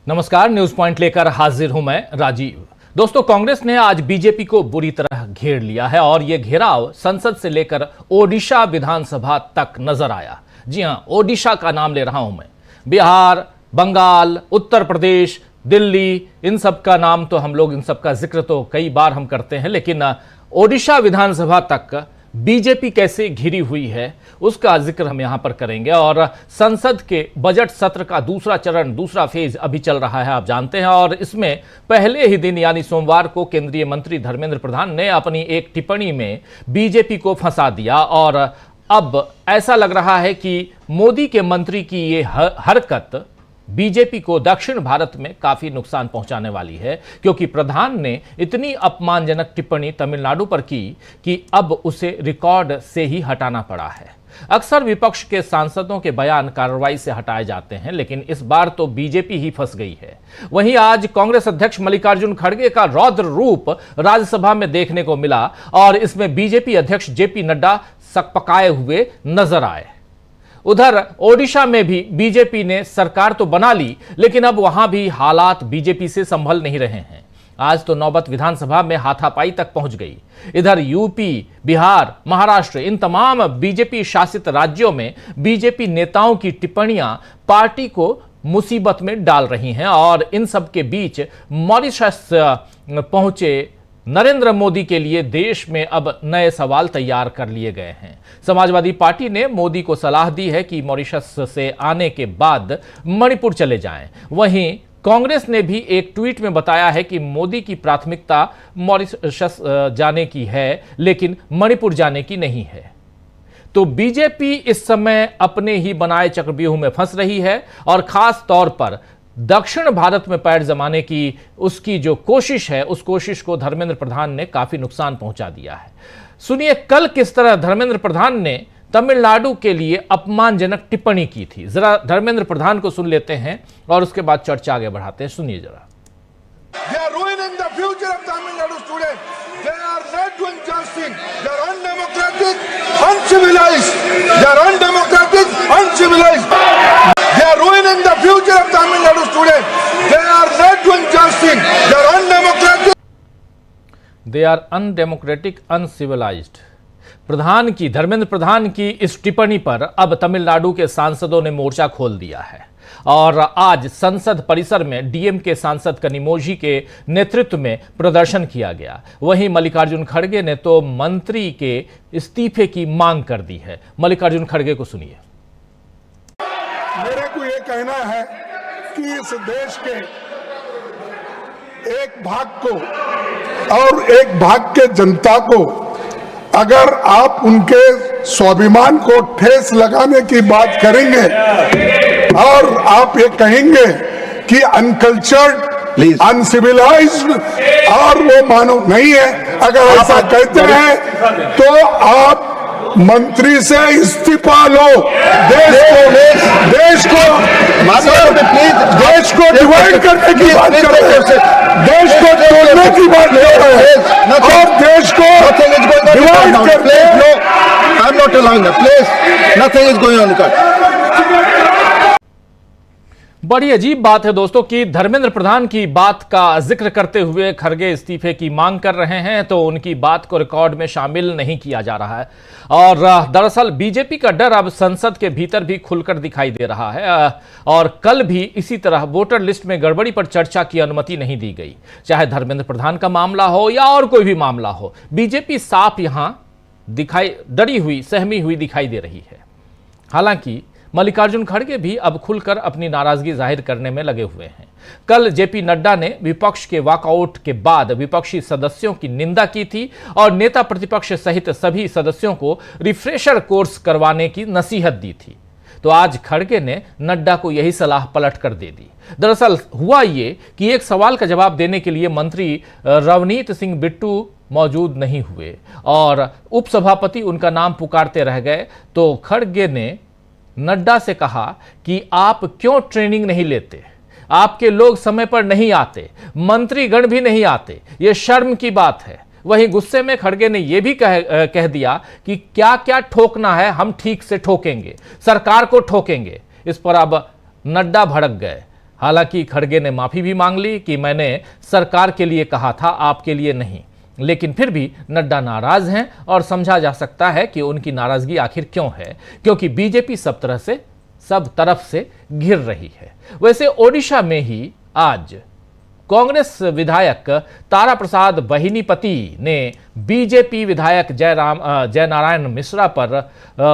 नमस्कार, news point लेकर हाजिर हूं मैं राजीव। दोस्तों, कांग्रेस ने आज बीजेपी को बुरी तरह घेर लिया है और यह घेराव संसद से लेकर ओडिशा विधानसभा तक नजर आया। जी हां, ओडिशा का नाम ले रहा हूं मैं। बिहार, बंगाल, उत्तर प्रदेश, दिल्ली, इन सब का नाम तो हम लोग, इन सब का जिक्र तो कई बार हम करते हैं, लेकिन ओडिशा विधानसभा तक बीजेपी कैसे घिरी हुई है उसका जिक्र हम यहां पर करेंगे। और संसद के बजट सत्र का दूसरा चरण, दूसरा फेज अभी चल रहा है, आप जानते हैं। और इसमें पहले ही दिन यानी सोमवार को केंद्रीय मंत्री धर्मेंद्र प्रधान ने अपनी एक टिप्पणी में बीजेपी को फंसा दिया और अब ऐसा लग रहा है कि मोदी के मंत्री की ये हरकत बीजेपी को दक्षिण भारत में काफी नुकसान पहुंचाने वाली है, क्योंकि प्रधान ने इतनी अपमानजनक टिप्पणी तमिलनाडु पर की कि अब उसे रिकॉर्ड से ही हटाना पड़ा है। अक्सर विपक्ष के सांसदों के बयान कार्रवाई से हटाए जाते हैं, लेकिन इस बार तो बीजेपी ही फंस गई है। वहीं आज कांग्रेस अध्यक्ष मल्लिकार्जुन खड़गे का रौद्र रूप राज्यसभा में देखने को मिला और इसमें बीजेपी अध्यक्ष जेपी नड्डा सकपकाए हुए नजर आए। उधर ओडिशा में भी बीजेपी ने सरकार तो बना ली, लेकिन अब वहां भी हालात बीजेपी से संभल नहीं रहे हैं। आज तो नौबत विधानसभा में हाथापाई तक पहुंच गई। इधर यूपी, बिहार, महाराष्ट्र, इन तमाम बीजेपी शासित राज्यों में बीजेपी नेताओं की टिप्पणियां पार्टी को मुसीबत में डाल रही हैं और इन सब के बीच मॉरिशस पहुंचे नरेंद्र मोदी के लिए देश में अब नए सवाल तैयार कर लिए गए हैं। समाजवादी पार्टी ने मोदी को सलाह दी है कि मॉरिशस से आने के बाद मणिपुर चले जाएं। वहीं कांग्रेस ने भी एक ट्वीट में बताया है कि मोदी की प्राथमिकता मॉरिशस जाने की है, लेकिन मणिपुर जाने की नहीं है। तो बीजेपी इस समय अपने ही बनाए चक्रव्यूह में फंस रही है और खास तौर पर दक्षिण भारत में पैर जमाने की उसकी जो कोशिश है, उस कोशिश को धर्मेंद्र प्रधान ने काफी नुकसान पहुंचा दिया है। सुनिए कल किस तरह धर्मेंद्र प्रधान ने तमिलनाडु के लिए अपमानजनक टिप्पणी की थी। जरा धर्मेंद्र प्रधान को सुन लेते हैं और उसके बाद चर्चा आगे बढ़ाते हैं। सुनिए जरा। They are ruining the future of Tamil Nadu students. They are not doing justice. They are undemocratic, uncivilized. They are undemocratic, uncivilized. They are ruining the future of Tamil Nadu students. They are not doing justice. They are undemocratic. They are undemocratic, uncivilized. प्रधान की, धर्मेंद्र प्रधान की इस टिप्पणी पर अब तमिलनाडु के सांसदों ने मोर्चा खोल दिया है और आज संसद परिसर में डीएम के सांसद कनिमोझी के नेतृत्व में प्रदर्शन किया गया। वहीं मल्लिकार्जुन खड़गे ने तो मंत्री के इस्तीफे की मांग कर दी है। मल्लिकार्जुन खड़गे को सुनिए। मेरे को ये कहना है कि इस देश के एक भाग को और एक भाग के जनता को अगर आप उनके स्वाभिमान को ठेस लगाने की बात करेंगे और आप ये कहेंगे कि अनकल्चर्ड, अनसिविलाइज्ड और वो मानव नहीं है, अगर ऐसा कहते हैं तो आप मंत्री से इस्तीफा लो। देश को डिवाइड करने की बात कर रहे हैं, देश को तोड़ने की बात कर रहे हैं और देश को डिवाइड करने। I am not allowing that, please, nothing is going on. बड़ी अजीब बात है दोस्तों कि धर्मेंद्र प्रधान की बात का जिक्र करते हुए खड़गे इस्तीफे की मांग कर रहे हैं तो उनकी बात को रिकॉर्ड में शामिल नहीं किया जा रहा है। और दरअसल बीजेपी का डर अब संसद के भीतर भी खुलकर दिखाई दे रहा है और कल भी इसी तरह वोटर लिस्ट में गड़बड़ी पर चर्चा की अनुमति नहीं दी गई। चाहे धर्मेंद्र प्रधान का मामला हो या और कोई भी मामला हो, बीजेपी साफ यहां डरी हुई, सहमी हुई दिखाई दे रही है। हालांकि मल्लिकार्जुन खड़गे भी अब खुलकर अपनी नाराजगी जाहिर करने में लगे हुए हैं। कल जेपी नड्डा ने विपक्ष के वॉकआउट के बाद विपक्षी सदस्यों की निंदा की थी और नेता प्रतिपक्ष सहित सभी सदस्यों को रिफ्रेशर कोर्स करवाने की नसीहत दी थी। तो आज खड़गे ने नड्डा को यही सलाह पलट कर दे दी। दरअसल हुआ ये कि एक सवाल का जवाब देने के लिए मंत्री रवनीत सिंह बिट्टू मौजूद नहीं हुए और उपसभापति उनका नाम पुकारते रह गए। तो खड़गे ने नड्डा से कहा कि आप क्यों ट्रेनिंग नहीं लेते, आपके लोग समय पर नहीं आते, मंत्रीगण भी नहीं आते, यह शर्म की बात है। वहीं गुस्से में खड़गे ने यह भी कह दिया कि क्या क्या ठोकना है हम ठीक से ठोकेंगे, सरकार को ठोकेंगे। इस पर अब नड्डा भड़क गए। हालांकि खड़गे ने माफी भी मांग ली कि मैंने सरकार के लिए कहा था, आपके लिए नहीं। लेकिन फिर भी नड्डा नाराज हैं और समझा जा सकता है कि उनकी नाराजगी आखिर क्यों है, क्योंकि बीजेपी सब तरफ से घिर रही है। वैसे ओडिशा में ही आज कांग्रेस विधायक तारा प्रसाद बहिनीपति ने बीजेपी विधायक जयनारायण मिश्रा पर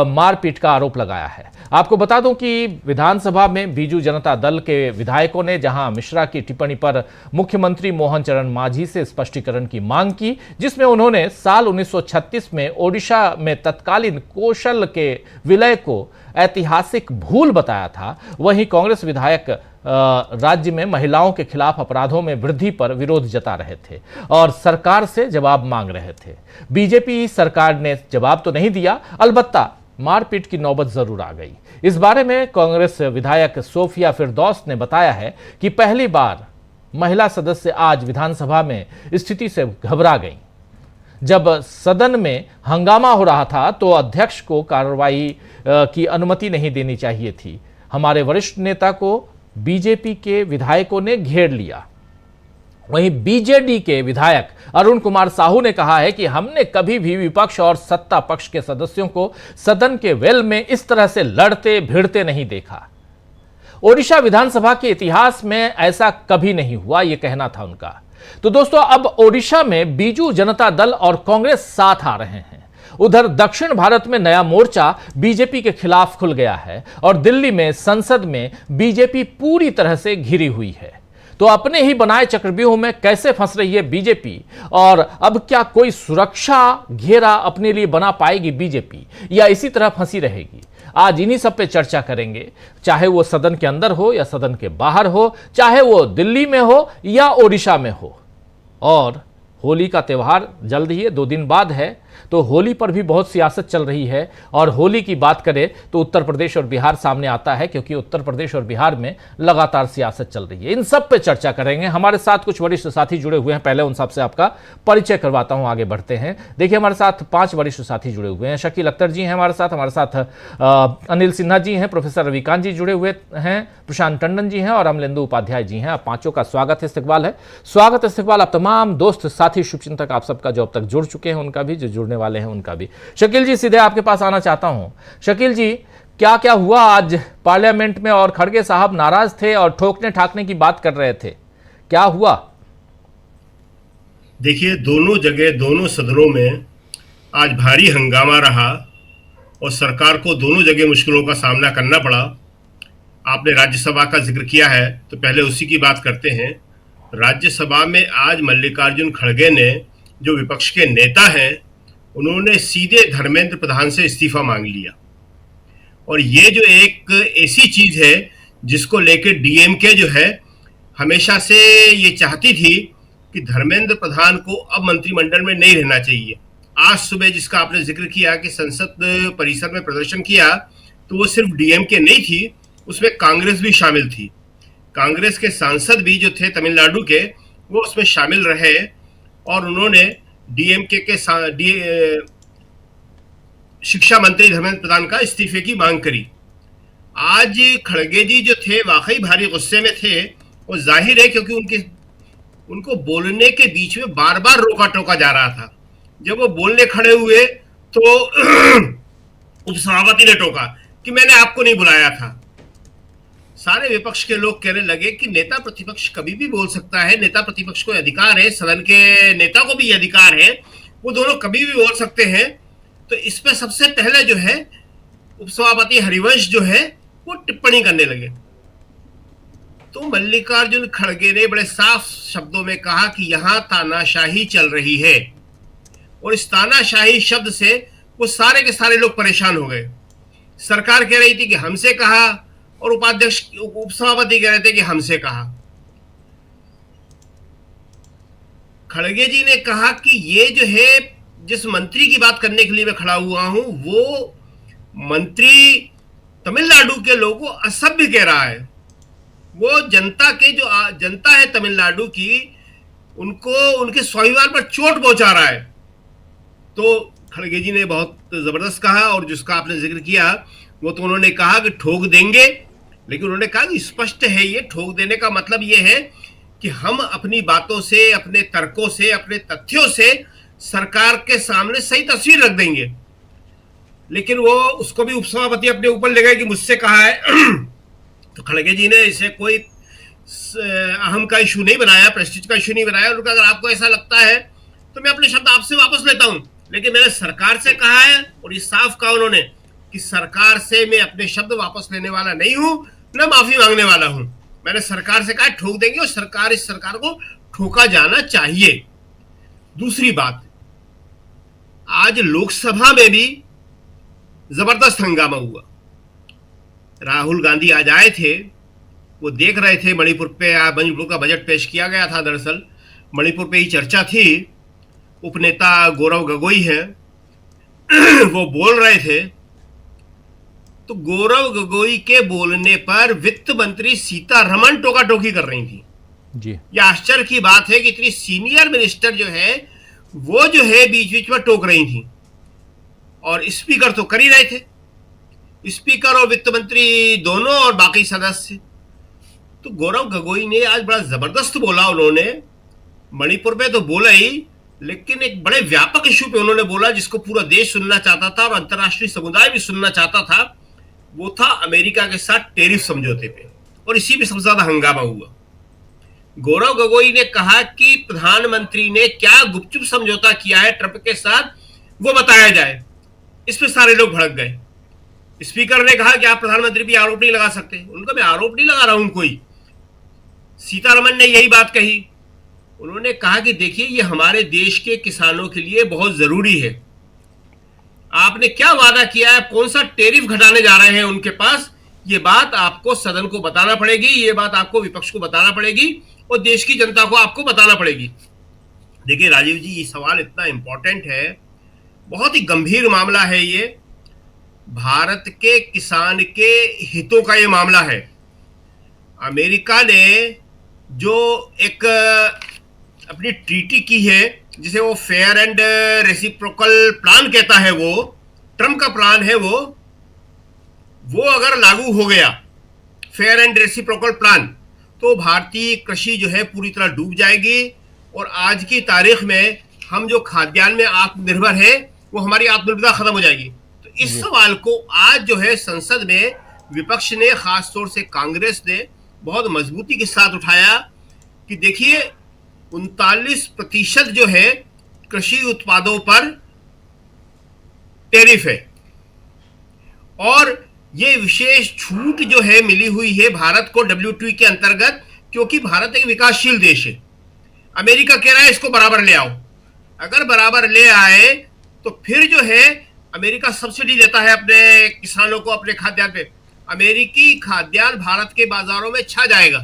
मारपीट का आरोप लगाया है। आपको बता दूं कि विधानसभा में बीजू जनता दल के विधायकों ने जहां मिश्रा की टिप्पणी पर मुख्यमंत्री मोहन चरण मांझी से स्पष्टीकरण की मांग की, जिसमें उन्होंने साल 1936 में ओडिशा में तत्कालीन कौशल के विलय को ऐतिहासिक भूल बताया था, वहीं कांग्रेस विधायक राज्य में महिलाओं के खिलाफ अपराधों में वृद्धि पर विरोध जता रहे थे और सरकार से जवाब मांग रहे थे। बीजेपी सरकार ने जवाब तो नहीं दिया, अलबत्ता मारपीट की नौबत जरूर आ गई। इस बारे में कांग्रेस विधायक सोफिया फिरदौस ने बताया है कि पहली बार महिला सदस्य आज विधानसभा में स्थिति से घबरा गई। जब सदन में हंगामा हो रहा था तो अध्यक्ष को कार्रवाई की अनुमति नहीं देनी चाहिए थी। हमारे वरिष्ठ नेता को बीजेपी के विधायकों ने घेर लिया। वहीं बीजेडी के विधायक अरुण कुमार साहू ने कहा है कि हमने कभी भी विपक्ष और सत्ता पक्ष के सदस्यों को सदन के वेल में इस तरह से लड़ते भिड़ते नहीं देखा। ओडिशा विधानसभा के इतिहास में ऐसा कभी नहीं हुआ, यह कहना था उनका। तो दोस्तों, अब ओडिशा में बीजू जनता दल और कांग्रेस साथ आ रहे हैं। उधर दक्षिण भारत में नया मोर्चा बीजेपी के खिलाफ खुल गया है और दिल्ली में संसद में बीजेपी पूरी तरह से घिरी हुई है। तो अपने ही बनाए चक्रव्यूह में कैसे फंस रही है बीजेपी, और अब क्या कोई सुरक्षा घेरा अपने लिए बना पाएगी बीजेपी, या इसी तरह फंसी रहेगी? आज इन्हीं सब पे चर्चा करेंगे, चाहे वो सदन के अंदर हो या सदन के बाहर हो, चाहे वो दिल्ली में हो या ओडिशा में हो। और होली का त्यौहार जल्द ही 2 दिन बाद है, तो होली पर भी बहुत सियासत चल रही है। और होली की बात करें तो उत्तर प्रदेश और बिहार सामने आता है, क्योंकि उत्तर प्रदेश और बिहार में लगातार सियासत चल रही है। इन सब पे चर्चा करेंगे। हमारे साथ कुछ वरिष्ठ साथी जुड़े हुए हैं, पहले उन सबसे आपका परिचय करवाता हूं, आगे बढ़ते हैं। देखिए, हमारे साथ 5 वरिष्ठ साथी जुड़े हुए हैं। शकील अख्तर जी हैं हमारे साथ अनिल सिन्हा जी हैं, प्रोफेसर रविकांत जी जुड़े हुए हैं, प्रशांत टंडन जी हैं और अमलेंदु उपाध्याय जी हैं। आप पांचों का स्वागत इस्तकबाल है। स्वागत आप तमाम दोस्त साथी शुभचिंतक आप सबका जो अब तक जुड़ चुके हैं उनका भी, जो जुड़ने वाले हैं उनका भी। शकील जी, सीधे आपके पास आना चाहता हूं। शकील जी, क्या क्या हुआ आज पार्लियामेंट में? और खड़गे साहब नाराज थे और ठोकने ठाकने की बात कर रहे थे, क्या हुआ? देखिए, दोनों जगह दोनों सदनों में आज भारी हंगामा रहा और सरकार को दोनों जगह मुश्किलों का सामना करना पड़ा। आपने राज्यसभा का जिक्र किया है तो पहले उसी की बात करते हैं। राज्यसभा में आज मल्लिकार्जुन खड़गे ने, जो विपक्ष के नेता हैं, उन्होंने सीधे धर्मेंद्र प्रधान से इस्तीफा मांग लिया। और ये जो एक ऐसी चीज है जिसको लेकर डीएमके जो है हमेशा से ये चाहती थी कि धर्मेंद्र प्रधान को अब मंत्रिमंडल में नहीं रहना चाहिए। आज सुबह जिसका आपने जिक्र किया कि संसद परिसर में प्रदर्शन किया, तो वो सिर्फ डीएमके नहीं थी, उसमें कांग्रेस भी शामिल थी। कांग्रेस के सांसद भी जो थे तमिलनाडु के, वो उसमें शामिल रहे और उन्होंने डीएमके के शिक्षा मंत्री धर्मेंद्र प्रधान का इस्तीफे की मांग करी। आज खड़गे जी जो थे वाकई भारी गुस्से में थे, वो जाहिर है क्योंकि उनको बोलने के बीच में बार बार रोका टोका जा रहा था। जब वो बोलने खड़े हुए तो उपसभापति ने टोका कि मैंने आपको नहीं बुलाया था। सारे विपक्ष के लोग कहने लगे कि नेता प्रतिपक्ष कभी भी बोल सकता है, नेता प्रतिपक्ष को अधिकार है, सदन के नेता को भी अधिकार है, वो दोनों कभी भी बोल सकते हैं। तो इस पे सबसे पहले जो है उपसभापति हरिवंश जो है वो टिप्पणी करने लगे। तो मल्लिकार्जुन खड़गे ने बड़े साफ शब्दों में कहा कि यहां तानाशाही चल रही है, और इस तानाशाही शब्द से वो सारे के सारे लोग परेशान हो गए। सरकार कह रही थी कि हमसे कहा, और उपाध्यक्ष उपसभापति कह रहे थे कि हमसे कहा। खड़गे जी ने कहा कि ये जो है, जिस मंत्री की बात करने के लिए मैं खड़ा हुआ हूं, वो मंत्री तमिलनाडु के लोगों को असभ्य कह रहा है। वो जनता के जो जनता है तमिलनाडु की, उनको उनके स्वाभिमान पर चोट पहुंचा रहा है। तो खड़गे जी ने बहुत जबरदस्त कहा, और जिसका आपने जिक्र किया वो तो उन्होंने कहा कि ठोक देंगे, लेकिन उन्होंने कहा कि स्पष्ट है, ये ठोक देने का मतलब ये है कि हम अपनी बातों से, अपने तर्कों से, अपने तथ्यों से सरकार के सामने सही तस्वीर रख देंगे। लेकिन वो उसको भी उपसभापति अपने ऊपर ले गए कि मुझसे कहा है तो खड़गे जी ने इसे कोई अहम का इशू नहीं बनाया, प्रेस्टीज का इशू नहीं बनाया। उनका अगर आपको ऐसा लगता है तो मैं अपने शब्द आपसे वापस लेता हूं, लेकिन मैंने सरकार से कहा है और ये साफ कहा उन्होंने कि सरकार से मैं अपने शब्द वापस लेने वाला नहीं हूं, न माफी मांगने वाला हूं। मैंने सरकार से कहा ठोक देंगे और इस सरकार को ठोका जाना चाहिए। दूसरी बात, आज लोकसभा में भी जबरदस्त हंगामा हुआ। राहुल गांधी आज आए थे, वो देख रहे थे मणिपुर का बजट पेश किया गया था। दरअसल मणिपुर पे ही चर्चा थी। उपनेता गौरव गोगोई है वो बोल रहे थे, तो गौरव गोगोई के बोलने पर वित्त मंत्री सीतारमण टोका टोकी कर रही थी जी। यह आश्चर्य की बात है कि इतनी सीनियर मिनिस्टर जो है वो जो है बीच बीच में टोक रही थी, और स्पीकर तो कर ही रहे थे, स्पीकर और वित्त मंत्री दोनों और बाकी सदस्य। तो गौरव गोगोई ने आज बड़ा जबरदस्त बोला। उन्होंने मणिपुर पे तो बोला ही, लेकिन एक बड़े व्यापक इशू पे उन्होंने बोला जिसको पूरा देश सुनना चाहता था और अंतर्राष्ट्रीय समुदाय भी सुनना चाहता था। वो था अमेरिका के साथ टैरिफ समझौते पे, और इसी पे सबसे ज्यादा हंगामा हुआ। गौरव गोगोई ने कहा कि प्रधानमंत्री ने क्या गुपचुप समझौता किया है ट्रंप के साथ, वो बताया जाए। इस पे सारे लोग भड़क गए। स्पीकर ने कहा कि आप प्रधानमंत्री पे आरोप नहीं लगा सकते। उनका मैं आरोप नहीं लगा रहा हूं कोई। सीतारमण ने यही बात कही। उन्होंने कहा कि देखिए, ये हमारे देश के किसानों के लिए बहुत जरूरी है। आपने क्या वादा किया है, कौन सा टैरिफ घटाने जा रहे हैं उनके पास, ये बात आपको सदन को बताना पड़ेगी, ये बात आपको विपक्ष को बताना पड़ेगी और देश की जनता को आपको बताना पड़ेगी। देखिए राजीव जी, ये सवाल इतना इंपॉर्टेंट है, बहुत ही गंभीर मामला है। ये भारत के किसान के हितों का ये मामला है। अमेरिका ने जो एक अपनी ट्रीटी की है, जिसे वो फेयर एंड रेसिप्रोकल प्लान कहता है, वो ट्रम्प का प्लान है, वो अगर लागू हो गया, फेयर एंड रेसिप्रोकल प्लान, तो भारतीय कृषि जो है पूरी तरह डूब जाएगी। और आज की तारीख में हम जो खाद्यान्न में आत्मनिर्भर है, वो हमारी आत्मनिर्भरता खत्म हो जाएगी। तो इस सवाल को आज जो है संसद में विपक्ष ने, खासतौर से कांग्रेस ने, बहुत मजबूती के साथ उठाया कि देखिए 39% जो है कृषि उत्पादों पर टैरिफ है, और ये विशेष छूट जो है मिली हुई है भारत को WTO के अंतर्गत, क्योंकि भारत एक विकासशील देश है। अमेरिका कह रहा है इसको बराबर ले आओ। अगर बराबर ले आए तो फिर जो है अमेरिका सब्सिडी देता है अपने किसानों को, अपने खाद्यान्न पे। अमेरिकी खाद्यान्न भारत के बाजारों में छा जाएगा,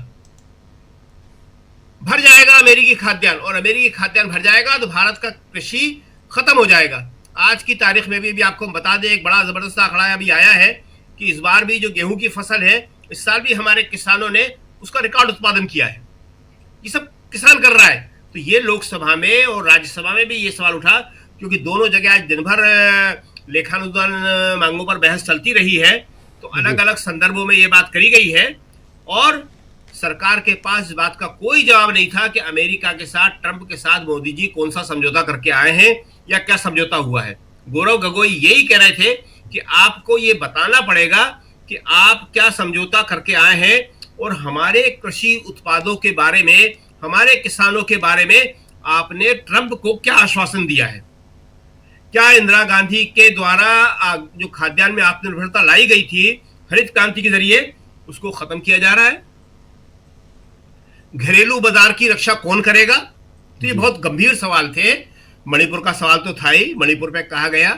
भर जाएगा अमेरिकी खाद्यान्न, और अमेरिकी खाद्यान्न भर जाएगा तो भारत का कृषि खत्म हो जाएगा। आज की तारीख में भी आपको हम बता दें, एक बड़ा जबरदस्त आंकड़ा अभी आया है कि इस बार भी जो गेहूं की फसल है, इस साल भी हमारे किसानों ने उसका रिकॉर्ड उत्पादन किया है। ये सब किसान कर रहा है। तो ये लोकसभा में और राज्यसभा में भी ये सवाल उठा, क्योंकि दोनों जगह आज दिन भर लेखानुदान मांगों पर बहस चलती रही है। तो अलग अलग संदर्भों में ये बात करी गई है, और सरकार के पास इस बात का कोई जवाब नहीं था कि अमेरिका के साथ, ट्रंप के साथ मोदी जी कौन सा समझौता करके आए हैं या क्या समझौता हुआ है। गौरव गोगोई यही कह रहे थे कि आपको ये बताना पड़ेगा कि आप क्या समझौता करके आए हैं, और हमारे कृषि उत्पादों के बारे में, हमारे किसानों के बारे में आपने ट्रंप को क्या आश्वासन दिया है। क्या इंदिरा गांधी के द्वारा जो खाद्यान्न में आत्मनिर्भरता लाई गई थी हरित क्रांति के जरिए, उसको खत्म किया जा रहा है। घरेलू बाजार की रक्षा कौन करेगा। तो ये बहुत गंभीर सवाल थे। मणिपुर का सवाल तो था ही। मणिपुर पे कहा गया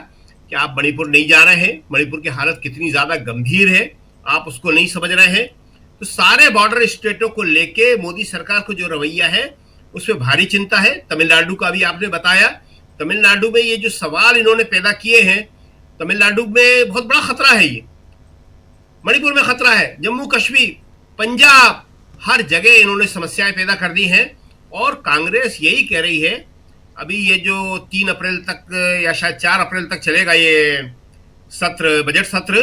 कि आप मणिपुर नहीं जा रहे हैं, मणिपुर की हालत कितनी ज्यादा गंभीर है, आप उसको नहीं समझ रहे हैं। तो सारे बॉर्डर स्टेटों को लेके मोदी सरकार को जो रवैया है, उसमें भारी चिंता है। तमिलनाडु का भी आपने बताया, तमिलनाडु में ये जो सवाल इन्होंने पैदा किए हैं, तमिलनाडु में बहुत बड़ा खतरा है। ये मणिपुर में खतरा है, जम्मू कश्मीर, पंजाब, हर जगह इन्होंने समस्याएं पैदा कर दी हैं। और कांग्रेस यही कह रही है, अभी ये जो 3 अप्रैल तक या शायद 4 अप्रैल तक चलेगा ये सत्र, बजट सत्र,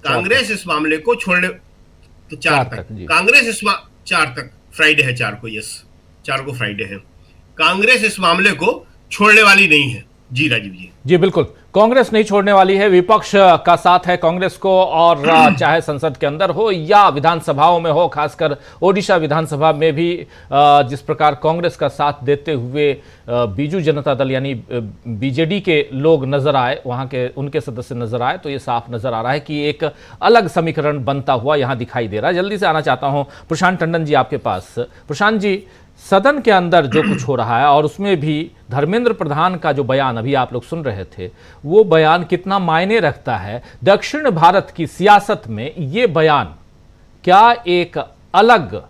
कांग्रेस इस मामले को तो 4 4 तक। जी। कांग्रेस 4 तक, फ्राइडे है 4 को, यस 4 को फ्राइडे है। कांग्रेस इस मामले को छोड़ने वाली नहीं है। जी राजीव जी। जी बिल्कुल, कांग्रेस नहीं छोड़ने वाली है। विपक्ष का साथ है कांग्रेस को, और चाहे संसद के अंदर हो या विधानसभाओं में हो, खासकर ओडिशा विधानसभा में भी जिस प्रकार कांग्रेस का साथ देते हुए बीजू जनता दल यानी बीजेडी के लोग नजर आए, वहां के उनके सदस्य नजर आए, तो ये साफ नजर आ रहा है कि एक अलग समीकरण बनता हुआ यहां दिखाई दे रहा है। जल्दी से आना चाहता हूं प्रशांत टंडन जी आपके पास। प्रशांत जी, सदन के अंदर जो कुछ हो रहा है और उसमें भी धर्मेंद्र प्रधान का जो बयान अभी आप लोग सुन रहे थे, वो बयान कितना मायने रखता है दक्षिण भारत की सियासत में? ये बयान क्या एक अलग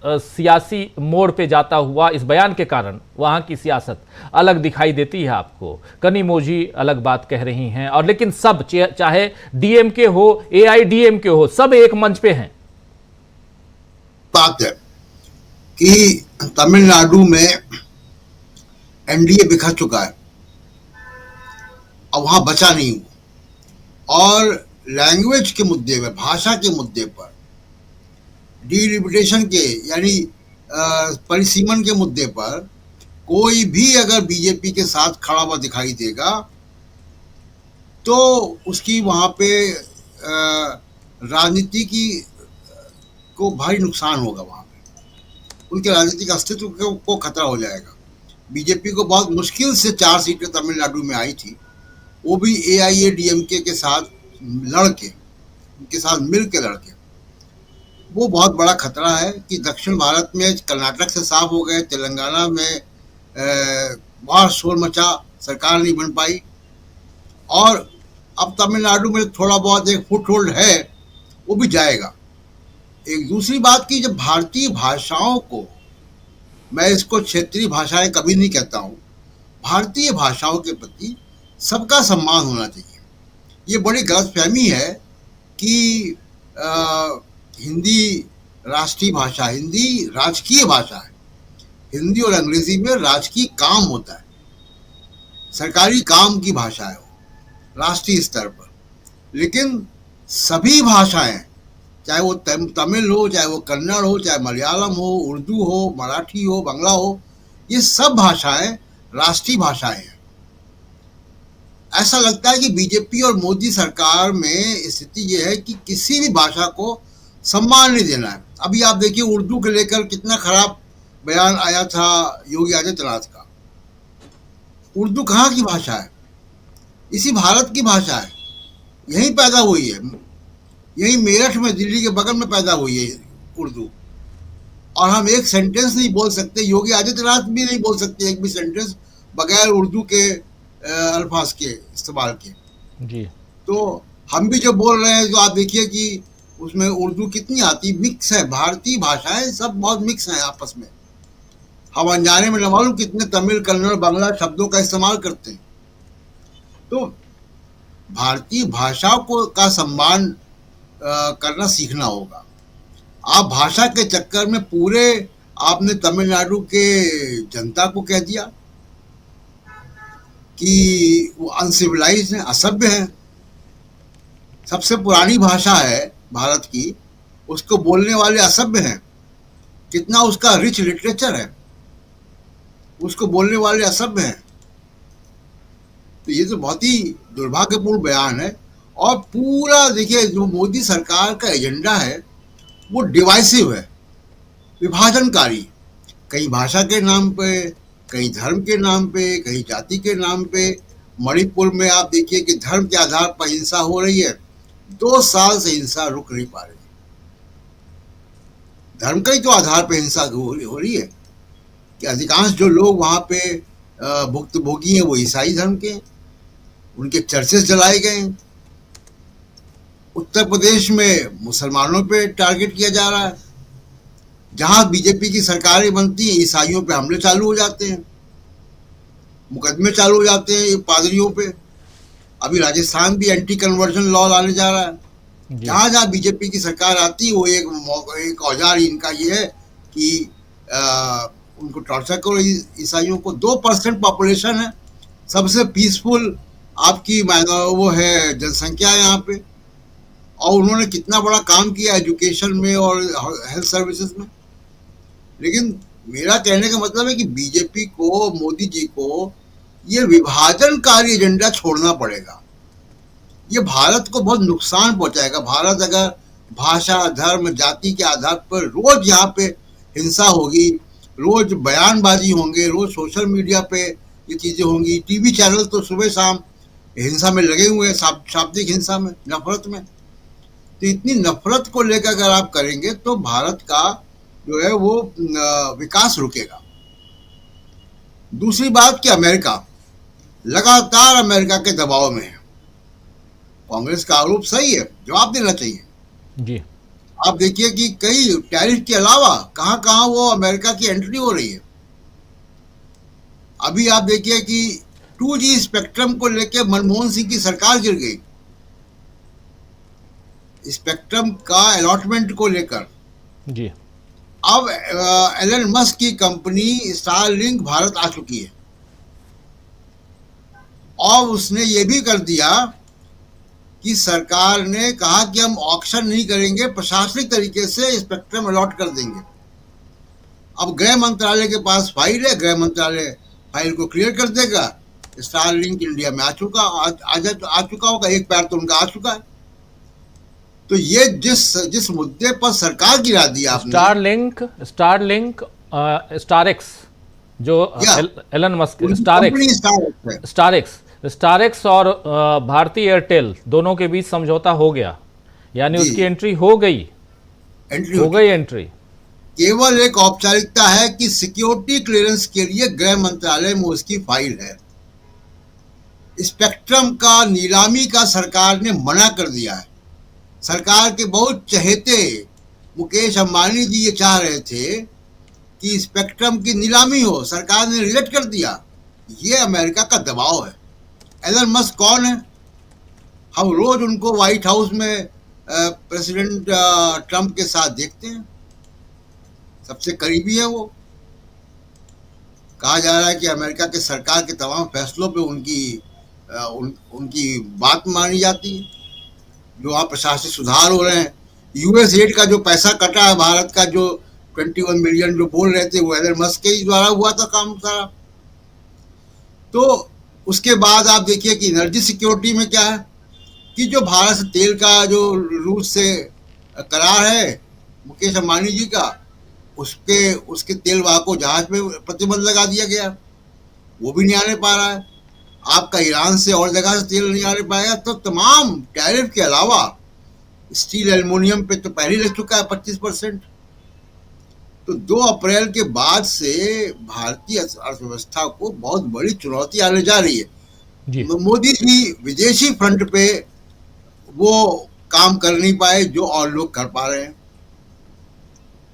सियासी मोड़ पे जाता हुआ, इस बयान के कारण वहां की सियासत अलग दिखाई देती है आपको? कनिमोझी अलग बात कह रही हैं, और लेकिन सब चाहे डीएमके हो, एआईडीएमके हो, सब एक मंच पे हैं। बात है कि तमिलनाडु में एनडीए बिखर चुका है, अब वहां बचा नहीं हुआ, और लैंग्वेज के मुद्दे में, भाषा के मुद्दे पर, डिलिमिटेशन के यानी परिसीमन के मुद्दे पर कोई भी अगर बीजेपी के साथ खड़ा हुआ दिखाई देगा तो उसकी वहां पे राजनीति की को भारी नुकसान होगा। वहां पे उनके राजनीतिक अस्तित्व को खतरा हो जाएगा। बीजेपी को बहुत मुश्किल से 4 सीटें तमिलनाडु में आई थी, वो भी एआईएडीएमके के साथ लड़के, उनके साथ मिल के लड़के। वो बहुत बड़ा खतरा है कि दक्षिण भारत में कर्नाटक से साफ हो गए, तेलंगाना में बहुत शोर मचा, सरकार नहीं बन पाई, और अब तमिलनाडु में थोड़ा बहुत एक फुटहोल्ड है, वो भी जाएगा। एक दूसरी बात की, जब भारतीय भाषाओं को, मैं इसको क्षेत्रीय भाषाएं कभी नहीं कहता हूँ, भारतीय भाषाओं के प्रति सबका सम्मान होना चाहिए। ये बड़ी गलतफहमी है कि हिंदी राष्ट्रीय भाषा, हिंदी राजकीय भाषा है। हिंदी और अंग्रेजी में राजकीय काम होता है, सरकारी काम की भाषा है वो राष्ट्रीय स्तर पर। लेकिन सभी भाषाएं, चाहे वो तमिल हो, चाहे वो कन्नड़ हो, चाहे मलयालम हो, उर्दू हो, मराठी हो, बांग्ला हो, ये सब भाषाएं राष्ट्रीय भाषाएं हैं। ऐसा लगता है कि बीजेपी और मोदी सरकार में स्थिति ये है कि किसी भी भाषा को सम्मान नहीं देना है। अभी आप देखिए उर्दू को लेकर कितना खराब बयान आया था योगी आदित्यनाथ का। उर्दू कहाँ की भाषा है? इसी भारत की भाषा है, यहीं पैदा हुई है, यहीं मेरठ में, दिल्ली के बगल में पैदा हुई है उर्दू, और हम एक सेंटेंस नहीं बोल सकते, योगी आदित्यनाथ भी नहीं बोल सकते एक भी सेंटेंस बगैर उर्दू के अल्फाज के इस्तेमाल के। जी तो हम भी जो बोल रहे हैं, तो आप देखिए कि उसमें उर्दू कितनी आती, मिक्स है, भारतीय भाषाएं सब बहुत मिक्स हैं आपस में। हम अनजाने में न मालूम कितने तमिल, कन्नड़, बांग्ला शब्दों का इस्तेमाल करते हैं। तो भारतीय भाषा को का सम्मान करना सीखना होगा। आप भाषा के चक्कर में पूरे आपने तमिलनाडु के जनता को कह दिया कि वो अनसिविलाइज्ड हैं, असभ्य हैं। सबसे पुरानी भाषा है भारत की, उसको बोलने वाले असभ्य हैं। कितना उसका रिच लिटरेचर है, उसको बोलने वाले असभ्य हैं। तो ये तो बहुत ही दुर्भाग्यपूर्ण बयान है। और पूरा देखिए, जो मोदी सरकार का एजेंडा है वो डिवाइसिव है, विभाजनकारी। कहीं भाषा के नाम पे, कहीं धर्म के नाम पे, कहीं जाति के नाम पे। मणिपुर में आप देखिए कि धर्म के आधार पर हिंसा हो रही है, 2 साल से हिंसा रुक नहीं पा रही। धर्म का ही तो आधार पर हिंसा हो रही है कि अधिकांश जो लोग वहाँ पे भुक्तभोगी हैं वो ईसाई धर्म के, उनके चर्चेस जलाए गए। उत्तर प्रदेश में मुसलमानों पे टारगेट किया जा रहा है। जहां बीजेपी की सरकारें बनती हैं, ईसाइयों पे हमले चालू हो जाते हैं, मुकदमे चालू हो जाते हैं पादरियों पे। अभी राजस्थान भी एंटी कन्वर्जन लॉ लाने जा रहा है। जहां जहां बीजेपी की सरकार आती है, वो एक औजार इनका ये है कि उनको टॉर्चर करो ईसाइयों को। 2% पॉपुलेशन है, सबसे पीसफुल आपकी वो है जनसंख्या है यहाँ पे, और उन्होंने कितना बड़ा काम किया एजुकेशन में और हेल्थ सर्विसेज में। लेकिन मेरा कहने का मतलब है कि बीजेपी को, मोदी जी को ये विभाजनकारी एजेंडा छोड़ना पड़ेगा। ये भारत को बहुत नुकसान पहुंचाएगा। भारत अगर भाषा, धर्म, जाति के आधार पर रोज यहाँ पे हिंसा होगी, रोज बयानबाजी होंगे, रोज सोशल मीडिया पे ये चीजें होंगी, टीवी चैनल तो सुबह शाम हिंसा में लगे हुए हैं, शाब्दिक हिंसा में, नफरत में। तो इतनी नफरत को लेकर अगर आप करेंगे तो भारत का जो है वो विकास रुकेगा। दूसरी बात कि अमेरिका लगातार अमेरिका के दबाव में है। कांग्रेस का आरोप सही है, जवाब देना चाहिए जी। आप देखिए कि कई टैरिफ के अलावा कहां कहां वो अमेरिका की एंट्री हो रही है। अभी आप देखिए कि 2G स्पेक्ट्रम को लेकर मनमोहन सिंह की सरकार गिर गई, स्पेक्ट्रम का अलॉटमेंट को लेकर। जी। अब एलन मस्क की कंपनी स्टारलिंक भारत आ चुकी है और उसने ये भी कर दिया कि सरकार ने कहा कि हम ऑक्शन नहीं करेंगे, प्रशासनिक तरीके से स्पेक्ट्रम अलॉट कर देंगे। अब गृह मंत्रालय के पास फाइल है, गृह मंत्रालय फाइल को क्लियर कर देगा। स्टारलिंक इंडिया में आ चुका होगा, एक पैर तो उनका आ चुका है। तो ये जिस मुद्दे पर सरकार गिरा दिया आपने, स्टारएक्स जो एलन मस्क, स्टारएक्स और भारतीय एयरटेल दोनों के बीच समझौता हो गया, यानी उसकी एंट्री हो गई एंट्री। केवल एक औपचारिकता है कि सिक्योरिटी क्लियरेंस के लिए गृह मंत्रालय में उसकी फाइल है। स्पेक्ट्रम का नीलामी का सरकार ने मना कर दिया है। सरकार के बहुत चहेते मुकेश अंबानी जी ये चाह रहे थे कि स्पेक्ट्रम की नीलामी हो, सरकार ने रिजेक्ट कर दिया। ये अमेरिका का दबाव है। एलन मस्क कौन है? हम रोज उनको व्हाइट हाउस में प्रेसिडेंट ट्रंप के साथ देखते हैं, सबसे करीबी है वो। कहा जा रहा है कि अमेरिका के सरकार के तमाम फैसलों पे उनकी बात मानी जाती है। जो वहाँ प्रशासनिक सुधार हो रहे हैं, यूएस एड का जो पैसा कटा है भारत का, जो 21 मिलियन जो बोल रहे थे, वो एलन मस्क के ही द्वारा हुआ था काम सारा। तो उसके बाद आप देखिए कि एनर्जी सिक्योरिटी में क्या है कि जो भारत से तेल का जो रूस से करार है मुकेश अंबानी जी का, उसके तेल वाहकों जहाज पे प्रतिबंध लगा दिया गया, वो भी नहीं आने पा रहा है। आपका ईरान से और जगह से तेल नहीं आने पाएगा। तो तमाम टैरिफ के अलावा स्टील एल्युमिनियम पे तो पहले लग चुका है 25%। तो 2 अप्रैल के बाद से भारतीय अर्थव्यवस्था को बहुत बड़ी चुनौती आने जा रही है। मोदी जी विदेशी फ्रंट पे वो काम कर नहीं पाए जो और लोग कर पा रहे हैं।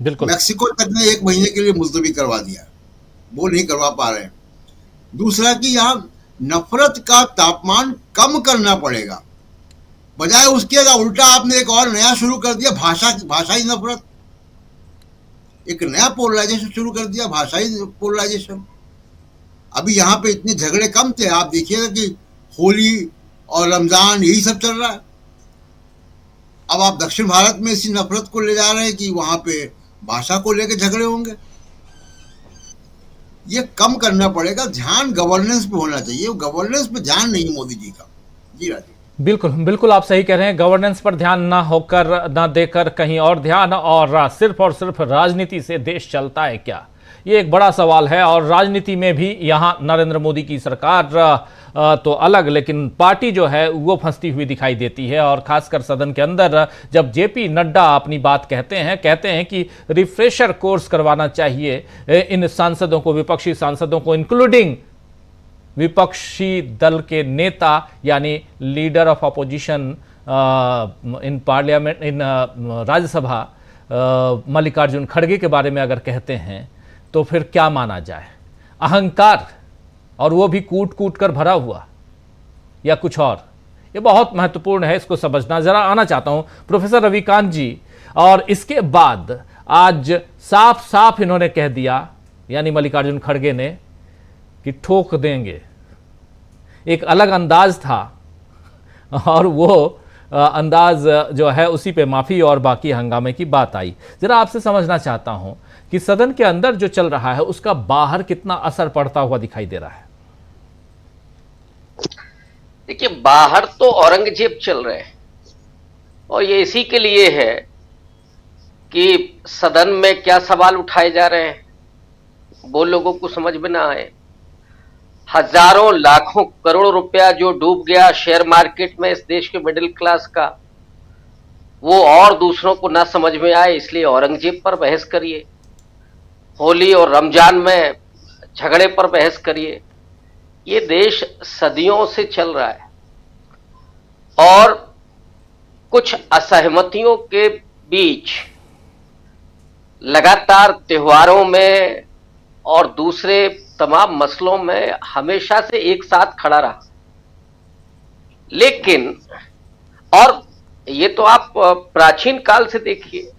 बिल्कुल। मैक्सिको तक ने 1 महीने के लिए मुलतवी करवा दिया, वो नहीं करवा पा रहे हैं। दूसरा कि यहाँ नफरत का तापमान कम करना पड़ेगा, बजाय उसके अगर उल्टा आपने एक और नया शुरू कर दिया, भाषाई नफरत, एक नया पोलराइजेशन शुरू कर दिया, भाषाई पोलराइजेशन। अभी यहाँ पे इतने झगड़े कम थे, आप देखिएगा कि होली और रमजान यही सब चल रहा है। अब आप दक्षिण भारत में इसी नफरत को ले जा रहे हैं कि वहां पे भाषा को लेकर झगड़े होंगे। ये कम करना पड़ेगा, ध्यान गवर्नेंस पे होना चाहिए। गवर्नेंस पे ध्यान नहीं मोदी जी का। जी राजीव, बिल्कुल आप सही कह रहे हैं। गवर्नेंस पर ध्यान ना देकर कहीं और ध्यान, और सिर्फ राजनीति से देश चलता है क्या, ये एक बड़ा सवाल है। और राजनीति में भी यहाँ नरेंद्र मोदी की सरकार तो अलग, लेकिन पार्टी जो है वो फंसती हुई दिखाई देती है। और खासकर सदन के अंदर जब जेपी नड्डा अपनी बात कहते हैं कि रिफ्रेशर कोर्स करवाना चाहिए इन सांसदों को, विपक्षी सांसदों को, इंक्लूडिंग विपक्षी दल के नेता यानी leader of opposition in parliament, in Rajya Sabha Mallikarjun खड़गे के बारे में अगर कहते हैं तो फिर क्या माना जाए? अहंकार, और वो भी कूट कर भरा हुआ, या कुछ और? ये बहुत महत्वपूर्ण है, इसको समझना। जरा आना चाहता हूं प्रोफेसर रविकांत जी। और इसके बाद आज साफ इन्होंने कह दिया, यानी मल्लिकार्जुन खड़गे ने, कि ठोक देंगे। एक अलग अंदाज था और वो अंदाज जो है उसी पे माफी और बाकी हंगामे की बात आई। जरा आपसे समझना चाहता हूं कि सदन के अंदर जो चल रहा है उसका बाहर कितना असर पड़ता हुआ दिखाई दे रहा है। देखिए, बाहर तो औरंगजेब चल रहे हैं और ये इसी के लिए है कि सदन में क्या सवाल उठाए जा रहे हैं वो लोगों को समझ में ना आए। हजारों लाखों करोड़ रुपया जो डूब गया शेयर मार्केट में इस देश के मिडिल क्लास का, वो और दूसरों को ना समझ में आए, इसलिए औरंगजेब पर बहस करिए, होली और रमजान में झगड़े पर बहस करिए। ये देश सदियों से चल रहा है और कुछ असहमतियों के बीच लगातार त्योहारों में और दूसरे तमाम मसलों में हमेशा से एक साथ खड़ा रहा। लेकिन और ये तो आप प्राचीन काल से देखिए,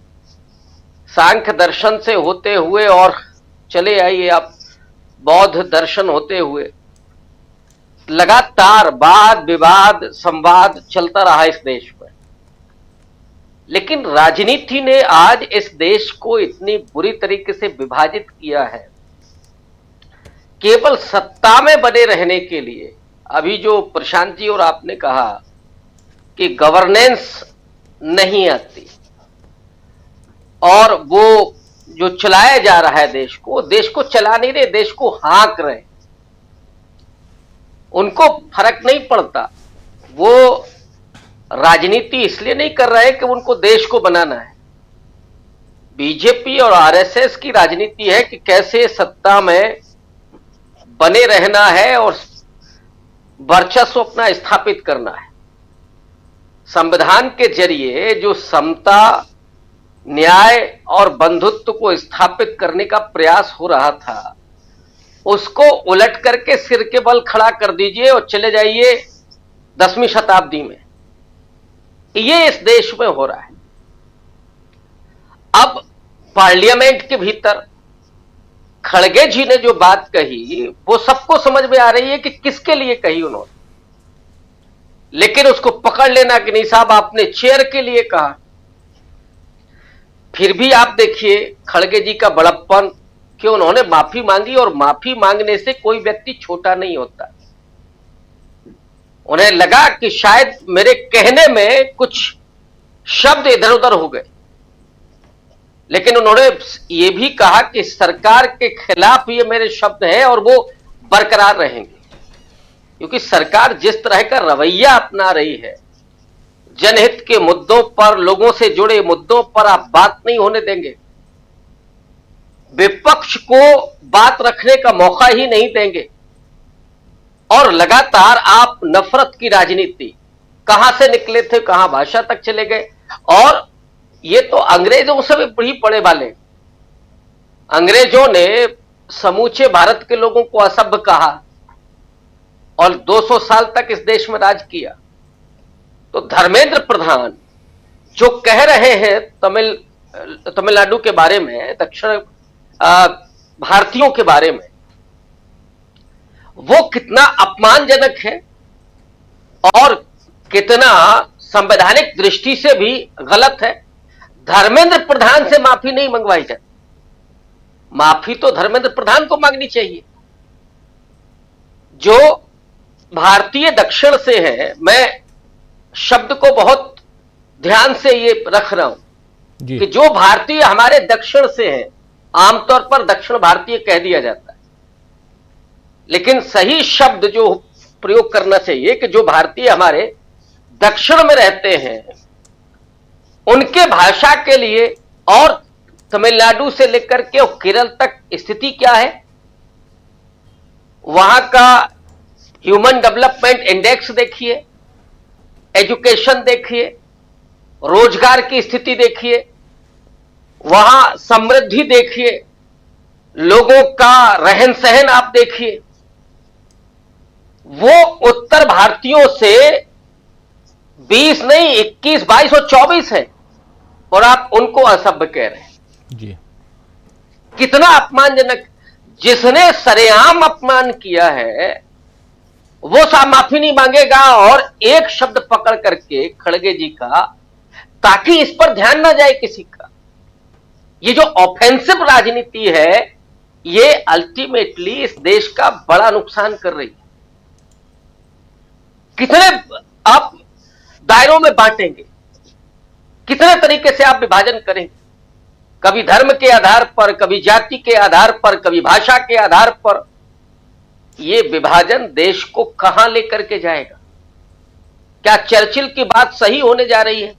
सांख्य दर्शन से होते हुए और चले आइए आप बौद्ध दर्शन होते हुए, लगातार वाद विवाद संवाद चलता रहा इस देश में। लेकिन राजनीति ने आज इस देश को इतनी बुरी तरीके से विभाजित किया है, केवल सत्ता में बने रहने के लिए। अभी जो प्रशांत जी और आपने कहा कि गवर्नेंस नहीं आती और वो जो चलाया जा रहा है देश को चला नहीं रहे, देश को हाँक रहे, उनको फर्क नहीं पड़ता। वो राजनीति इसलिए नहीं कर रहे कि उनको देश को बनाना है। बीजेपी और आरएसएस की राजनीति है कि कैसे सत्ता में बने रहना है और वर्चस्व अपना स्थापित करना है। संविधान के जरिए जो समता, न्याय और बंधुत्व को स्थापित करने का प्रयास हो रहा था, उसको उलट करके सिर के बल खड़ा कर दीजिए और चले जाइए 10वीं शताब्दी में। ये इस देश में हो रहा है। अब पार्लियामेंट के भीतर खड़गे जी ने जो बात कही वो सबको समझ में आ रही है कि किसके लिए कही उन्होंने, लेकिन उसको पकड़ लेना कि नहीं साहब आपने चेयर के लिए कहा। फिर भी आप देखिए खड़गे जी का बड़प्पन कि उन्होंने माफी मांगी, और माफी मांगने से कोई व्यक्ति छोटा नहीं होता। उन्हें लगा कि शायद मेरे कहने में कुछ शब्द इधर उधर हो गए, लेकिन उन्होंने ये भी कहा कि सरकार के खिलाफ ये मेरे शब्द हैं और वो बरकरार रहेंगे, क्योंकि सरकार जिस तरह का रवैया अपना रही है, जनहित के मुद्दों पर, लोगों से जुड़े मुद्दों पर आप बात नहीं होने देंगे, विपक्ष को बात रखने का मौका ही नहीं देंगे, और लगातार आप नफरत की राजनीति, कहां से निकले थे कहां भाषा तक चले गए। और ये तो अंग्रेजों से भी पड़े वाले। अंग्रेजों ने समूचे भारत के लोगों को असभ्य कहा और 200 साल तक इस देश में राज किया। तो धर्मेंद्र प्रधान जो कह रहे हैं तमिलनाडु के बारे में, दक्षिण भारतीयों के बारे में, वो कितना अपमानजनक है और कितना संवैधानिक दृष्टि से भी गलत है। धर्मेंद्र प्रधान से माफी नहीं मंगवाई जाती, माफी तो धर्मेंद्र प्रधान को मांगनी चाहिए जो भारतीय दक्षिण से है। मैं शब्द को बहुत ध्यान से ये रख रहा हूं कि जो भारतीय हमारे दक्षिण से है, आमतौर पर दक्षिण भारतीय कह दिया जाता है, लेकिन सही शब्द जो प्रयोग करना चाहिए कि जो भारतीय हमारे दक्षिण में रहते हैं, उनके भाषा के लिए। और तमिलनाडु से लेकर के केरल तक स्थिति क्या है, वहां का ह्यूमन डेवलपमेंट इंडेक्स देखिए, एजुकेशन देखिए, रोजगार की स्थिति देखिए, वहां समृद्धि देखिए, लोगों का रहन सहन आप देखिए। वो उत्तर भारतीयों से 20 नहीं 21, 22 और 24 है, और आप उनको असभ्य कह रहे हैं जी। कितना अपमानजनक। जिसने सरेआम अपमान किया है वो माफी नहीं मांगेगा और एक शब्द पकड़ करके खड़गे जी का, ताकि इस पर ध्यान ना जाए किसी का। ये जो ऑफेंसिव राजनीति है, ये अल्टीमेटली इस देश का बड़ा नुकसान कर रही है। कितने आप दायरों में बांटेंगे, कितने तरीके से आप विभाजन करेंगे, कभी धर्म के आधार पर, कभी जाति के आधार पर, कभी भाषा के आधार पर। ये विभाजन देश को कहां लेकर के जाएगा? क्या चर्चिल की बात सही होने जा रही है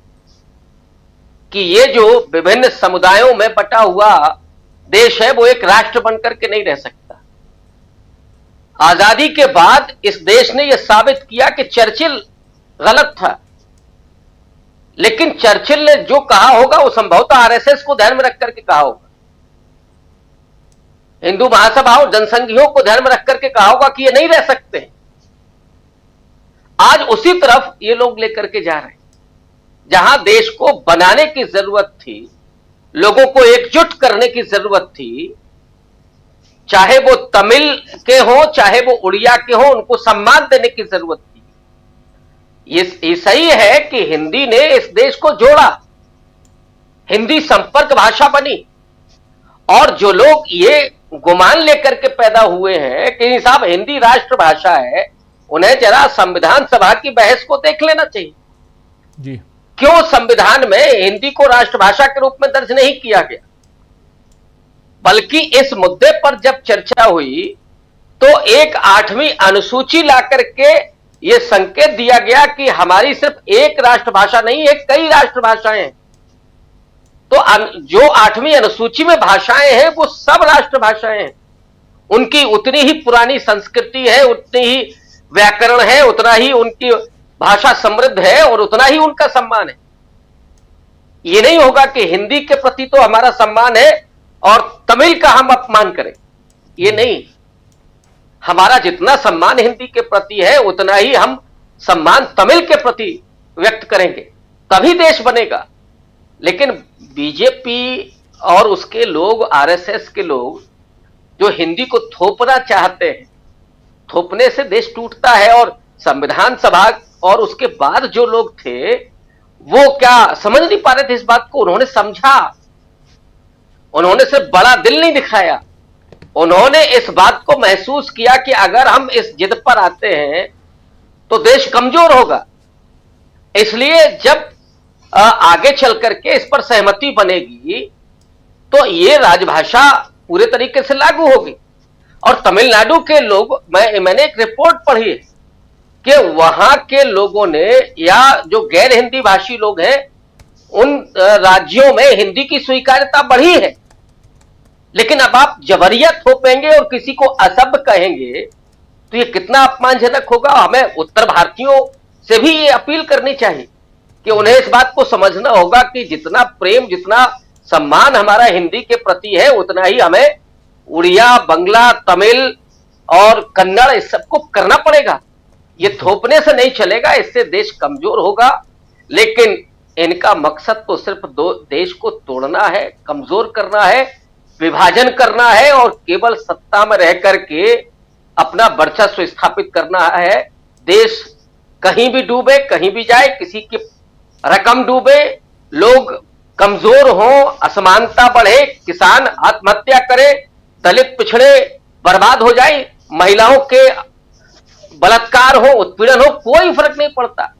कि ये जो विभिन्न समुदायों में बटा हुआ देश है, वो एक राष्ट्र बनकर के नहीं रह सकता? आजादी के बाद इस देश ने यह साबित किया कि चर्चिल गलत था, लेकिन चर्चिल ने जो कहा होगा वो संभवतः आरएसएस को ध्यान में रख करके कहा होगा, हिंदू महासभाओं, जनसंघियों को ध्यान में रख करके कहा होगा कि ये नहीं रह सकते। आज उसी तरफ ये लोग लेकर के जा रहे हैं, जहां देश को बनाने की जरूरत थी, लोगों को एकजुट करने की जरूरत थी, चाहे वो तमिल के हो, चाहे वो उड़िया के हो, उनको सम्मान देने की जरूरत थी। ये सही है कि हिंदी ने इस देश को जोड़ा, हिंदी संपर्क भाषा बनी, और जो लोग ये गुमान लेकर के पैदा हुए हैं कि साहब हिंदी राष्ट्रभाषा है, उन्हें जरा संविधान सभा की बहस को देख लेना चाहिए जी। क्यों संविधान में हिंदी को राष्ट्रभाषा के रूप में दर्ज नहीं किया गया? बल्कि इस मुद्दे पर जब चर्चा हुई तो एक 8वीं अनुसूची ला करके यह संकेत दिया गया कि हमारी सिर्फ एक राष्ट्रभाषा नहीं है, कई राष्ट्रभाषाएं हैं। तो जो 8वीं अनुसूची में भाषाएं हैं वो सब राष्ट्रभाषाएं हैं, उनकी उतनी ही पुरानी संस्कृति है, उतनी ही व्याकरण है, उतना ही उनकी भाषा समृद्ध है और उतना ही उनका सम्मान है। ये नहीं होगा कि हिंदी के प्रति तो हमारा सम्मान है और तमिल का हम अपमान करें, ये नहीं। हमारा जितना सम्मान हिंदी के प्रति है उतना ही हम सम्मान तमिल के प्रति व्यक्त करेंगे, तभी देश बनेगा। लेकिन बीजेपी और उसके लोग, आरएसएस के लोग जो हिंदी को थोपना चाहते हैं, थोपने से देश टूटता है। और संविधान सभा और उसके बाद जो लोग थे वो क्या समझ नहीं पा रहे थे इस बात को? उन्होंने समझा, उन्होंने सिर्फ बड़ा दिल नहीं दिखाया, उन्होंने इस बात को महसूस किया कि अगर हम इस जिद पर आते हैं तो देश कमजोर होगा। इसलिए जब आगे चल करके इस पर सहमति बनेगी तो ये राजभाषा पूरे तरीके से लागू होगी। और तमिलनाडु के लोग, मैंने एक रिपोर्ट पढ़ी कि वहां के लोगों ने, या जो गैर हिंदी भाषी लोग हैं, उन राज्यों में हिंदी की स्वीकार्यता बढ़ी है। लेकिन अब आप जबरिया थोपेंगे और किसी को असभ्य कहेंगे तो ये कितना अपमानजनक होगा। हमें उत्तर भारतीयों से भी ये अपील करनी चाहिए कि उन्हें इस बात को समझना होगा कि जितना प्रेम, जितना सम्मान हमारा हिंदी के प्रति है, उतना ही हमें उड़िया, बंगला, तमिल और कन्नड़ इस सबको करना पड़ेगा। ये थोपने से नहीं चलेगा, इससे देश कमजोर होगा। लेकिन इनका मकसद तो सिर्फ देश को तोड़ना है, कमजोर करना है, विभाजन करना है और केवल सत्ता में रह करके अपना वर्चस्व स्थापित करना है। देश कहीं भी डूबे, कहीं भी जाए, किसी की रकम डूबे, लोग कमजोर हो, असमानता बढ़े, किसान आत्महत्या करे, दलित पिछड़े बर्बाद हो जाए, महिलाओं के बलात्कार हो, उत्पीड़न हो, कोई फर्क नहीं पड़ता।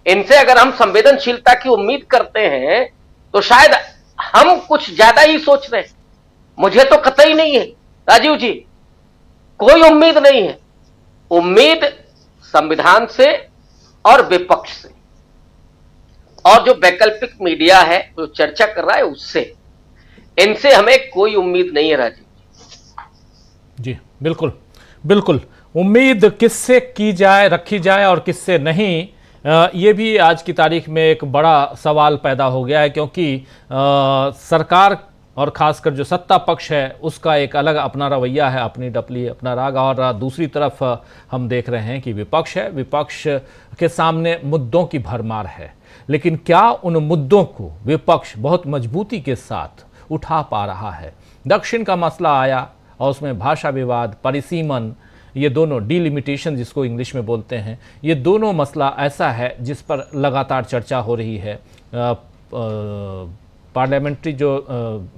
इनसे अगर हम संवेदनशीलता की उम्मीद करते हैं तो शायद हम कुछ ज्यादा ही सोच रहे हैं। मुझे तो कतई नहीं है राजीव जी, कोई उम्मीद नहीं है। उम्मीद संविधान से और विपक्ष से, और जो वैकल्पिक मीडिया है जो चर्चा कर रहा है उससे, इनसे हमें कोई उम्मीद नहीं है राजीव जी। बिल्कुल बिल्कुल, उम्मीद किससे की जाए, रखी जाए और किससे नहीं, ये भी आज की तारीख में एक बड़ा सवाल पैदा हो गया है। क्योंकि सरकार और खासकर जो सत्ता पक्ष है उसका एक अलग अपना रवैया है, अपनी डपली, अपना राग, और दूसरी तरफ हम देख रहे हैं कि विपक्ष है, विपक्ष के सामने मुद्दों की भरमार है। लेकिन क्या उन मुद्दों को विपक्ष बहुत मजबूती के साथ उठा पा रहा है? दक्षिण का मसला आया और उसमें भाषा विवाद, परिसीमन, ये दोनों डिलिमिटेशन जिसको इंग्लिश में बोलते हैं, ये दोनों मसला ऐसा है जिस पर लगातार चर्चा हो रही है। पार्लियामेंट्री जो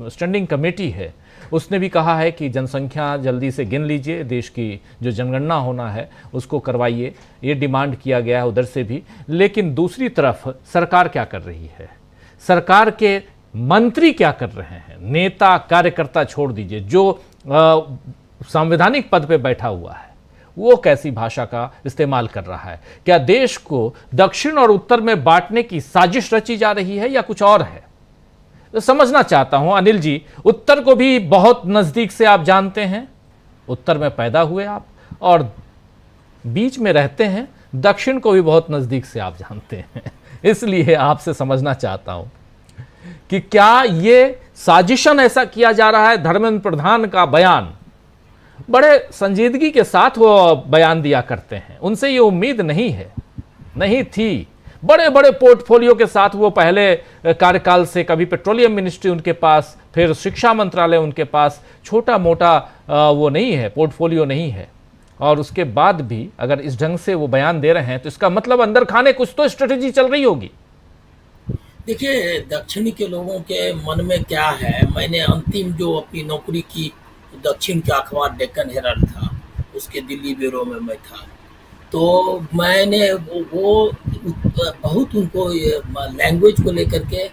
स्टैंडिंग कमेटी है उसने भी कहा है कि जनसंख्या जल्दी से गिन लीजिए, देश की जो जनगणना होना है उसको करवाइए, ये डिमांड किया गया है उधर से भी। लेकिन दूसरी तरफ सरकार क्या कर रही है, सरकार के मंत्री क्या कर रहे हैं, नेता कार्यकर्ता छोड़ दीजिए, जो संवैधानिक पद पे बैठा हुआ है वो कैसी भाषा का इस्तेमाल कर रहा है। क्या देश को दक्षिण और उत्तर में बांटने की साजिश रची जा रही है या कुछ और है? तो समझना चाहता हूं अनिल जी, उत्तर को भी बहुत नजदीक से आप जानते हैं, उत्तर में पैदा हुए आप और बीच में रहते हैं, दक्षिण को भी बहुत नजदीक से आप जानते हैं, इसलिए आपसे समझना चाहता हूं कि क्या ये साजिशन ऐसा किया जा रहा है। धर्मेंद्र प्रधान का बयान बड़े संजीदगी के साथ वो बयान दिया करते हैं, उनसे ये उम्मीद नहीं थी। बड़े बड़े पोर्टफोलियो के साथ वो पहले कार्यकाल से कभी पेट्रोलियम मिनिस्ट्री उनके पास, फिर शिक्षा मंत्रालय उनके पास, छोटा मोटा वो नहीं है, पोर्टफोलियो नहीं है। और उसके बाद भी अगर इस ढंग से वो बयान दे रहे हैं तो इसका मतलब अंदर खाने कुछ तो स्ट्रेटेजी चल रही होगी। देखिए, दक्षिणी के लोगों के मन में क्या है, मैंने अंतिम जो अपनी नौकरी की दक्षिण के अखबार डेक्कन हेराल्ड था, उसके दिल्ली ब्यूरो में मैं था, तो मैंने वो बहुत उनको लैंग्वेज को लेकर के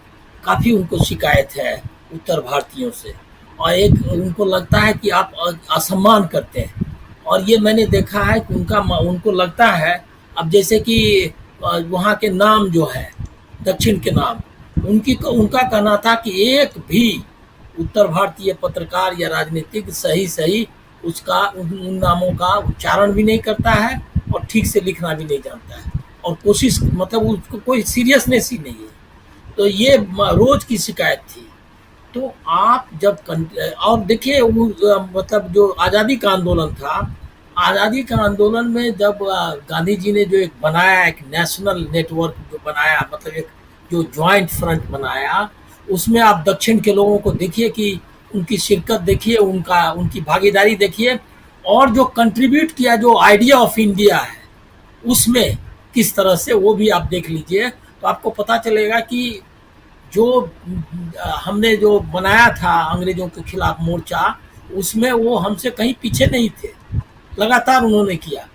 काफ़ी उनको शिकायत है उत्तर भारतीयों से, और एक उनको लगता है कि आप असम्मान करते हैं। और ये मैंने देखा है कि उनको लगता है, अब जैसे कि वहाँ के नाम जो है दक्षिण के नाम, उनका कहना था कि एक भी उत्तर भारतीय पत्रकार या राजनीतिक सही उसका उन नामों का उच्चारण भी नहीं करता है और ठीक से लिखना भी नहीं जानता है, और कोशिश मतलब उसको कोई सीरियसनेस ही नहीं है। तो ये रोज की शिकायत थी। तो आप जब और देखिए मतलब जो आज़ादी का आंदोलन था, आज़ादी का आंदोलन में जब गांधी जी ने जो एक बनाया, एक नेशनल नेटवर्क जो बनाया, मतलब एक जो ज्वाइंट फ्रंट बनाया, उसमें आप दक्षिण के लोगों को देखिए कि उनकी शिरकत देखिए, उनकी भागीदारी देखिए, और जो कंट्रीब्यूट किया जो आइडिया ऑफ इंडिया है उसमें किस तरह से, वो भी आप देख लीजिए तो आपको पता चलेगा कि जो हमने जो बनाया था अंग्रेजों के खिलाफ मोर्चा, उसमें वो हमसे कहीं पीछे नहीं थे, लगातार उन्होंने किया।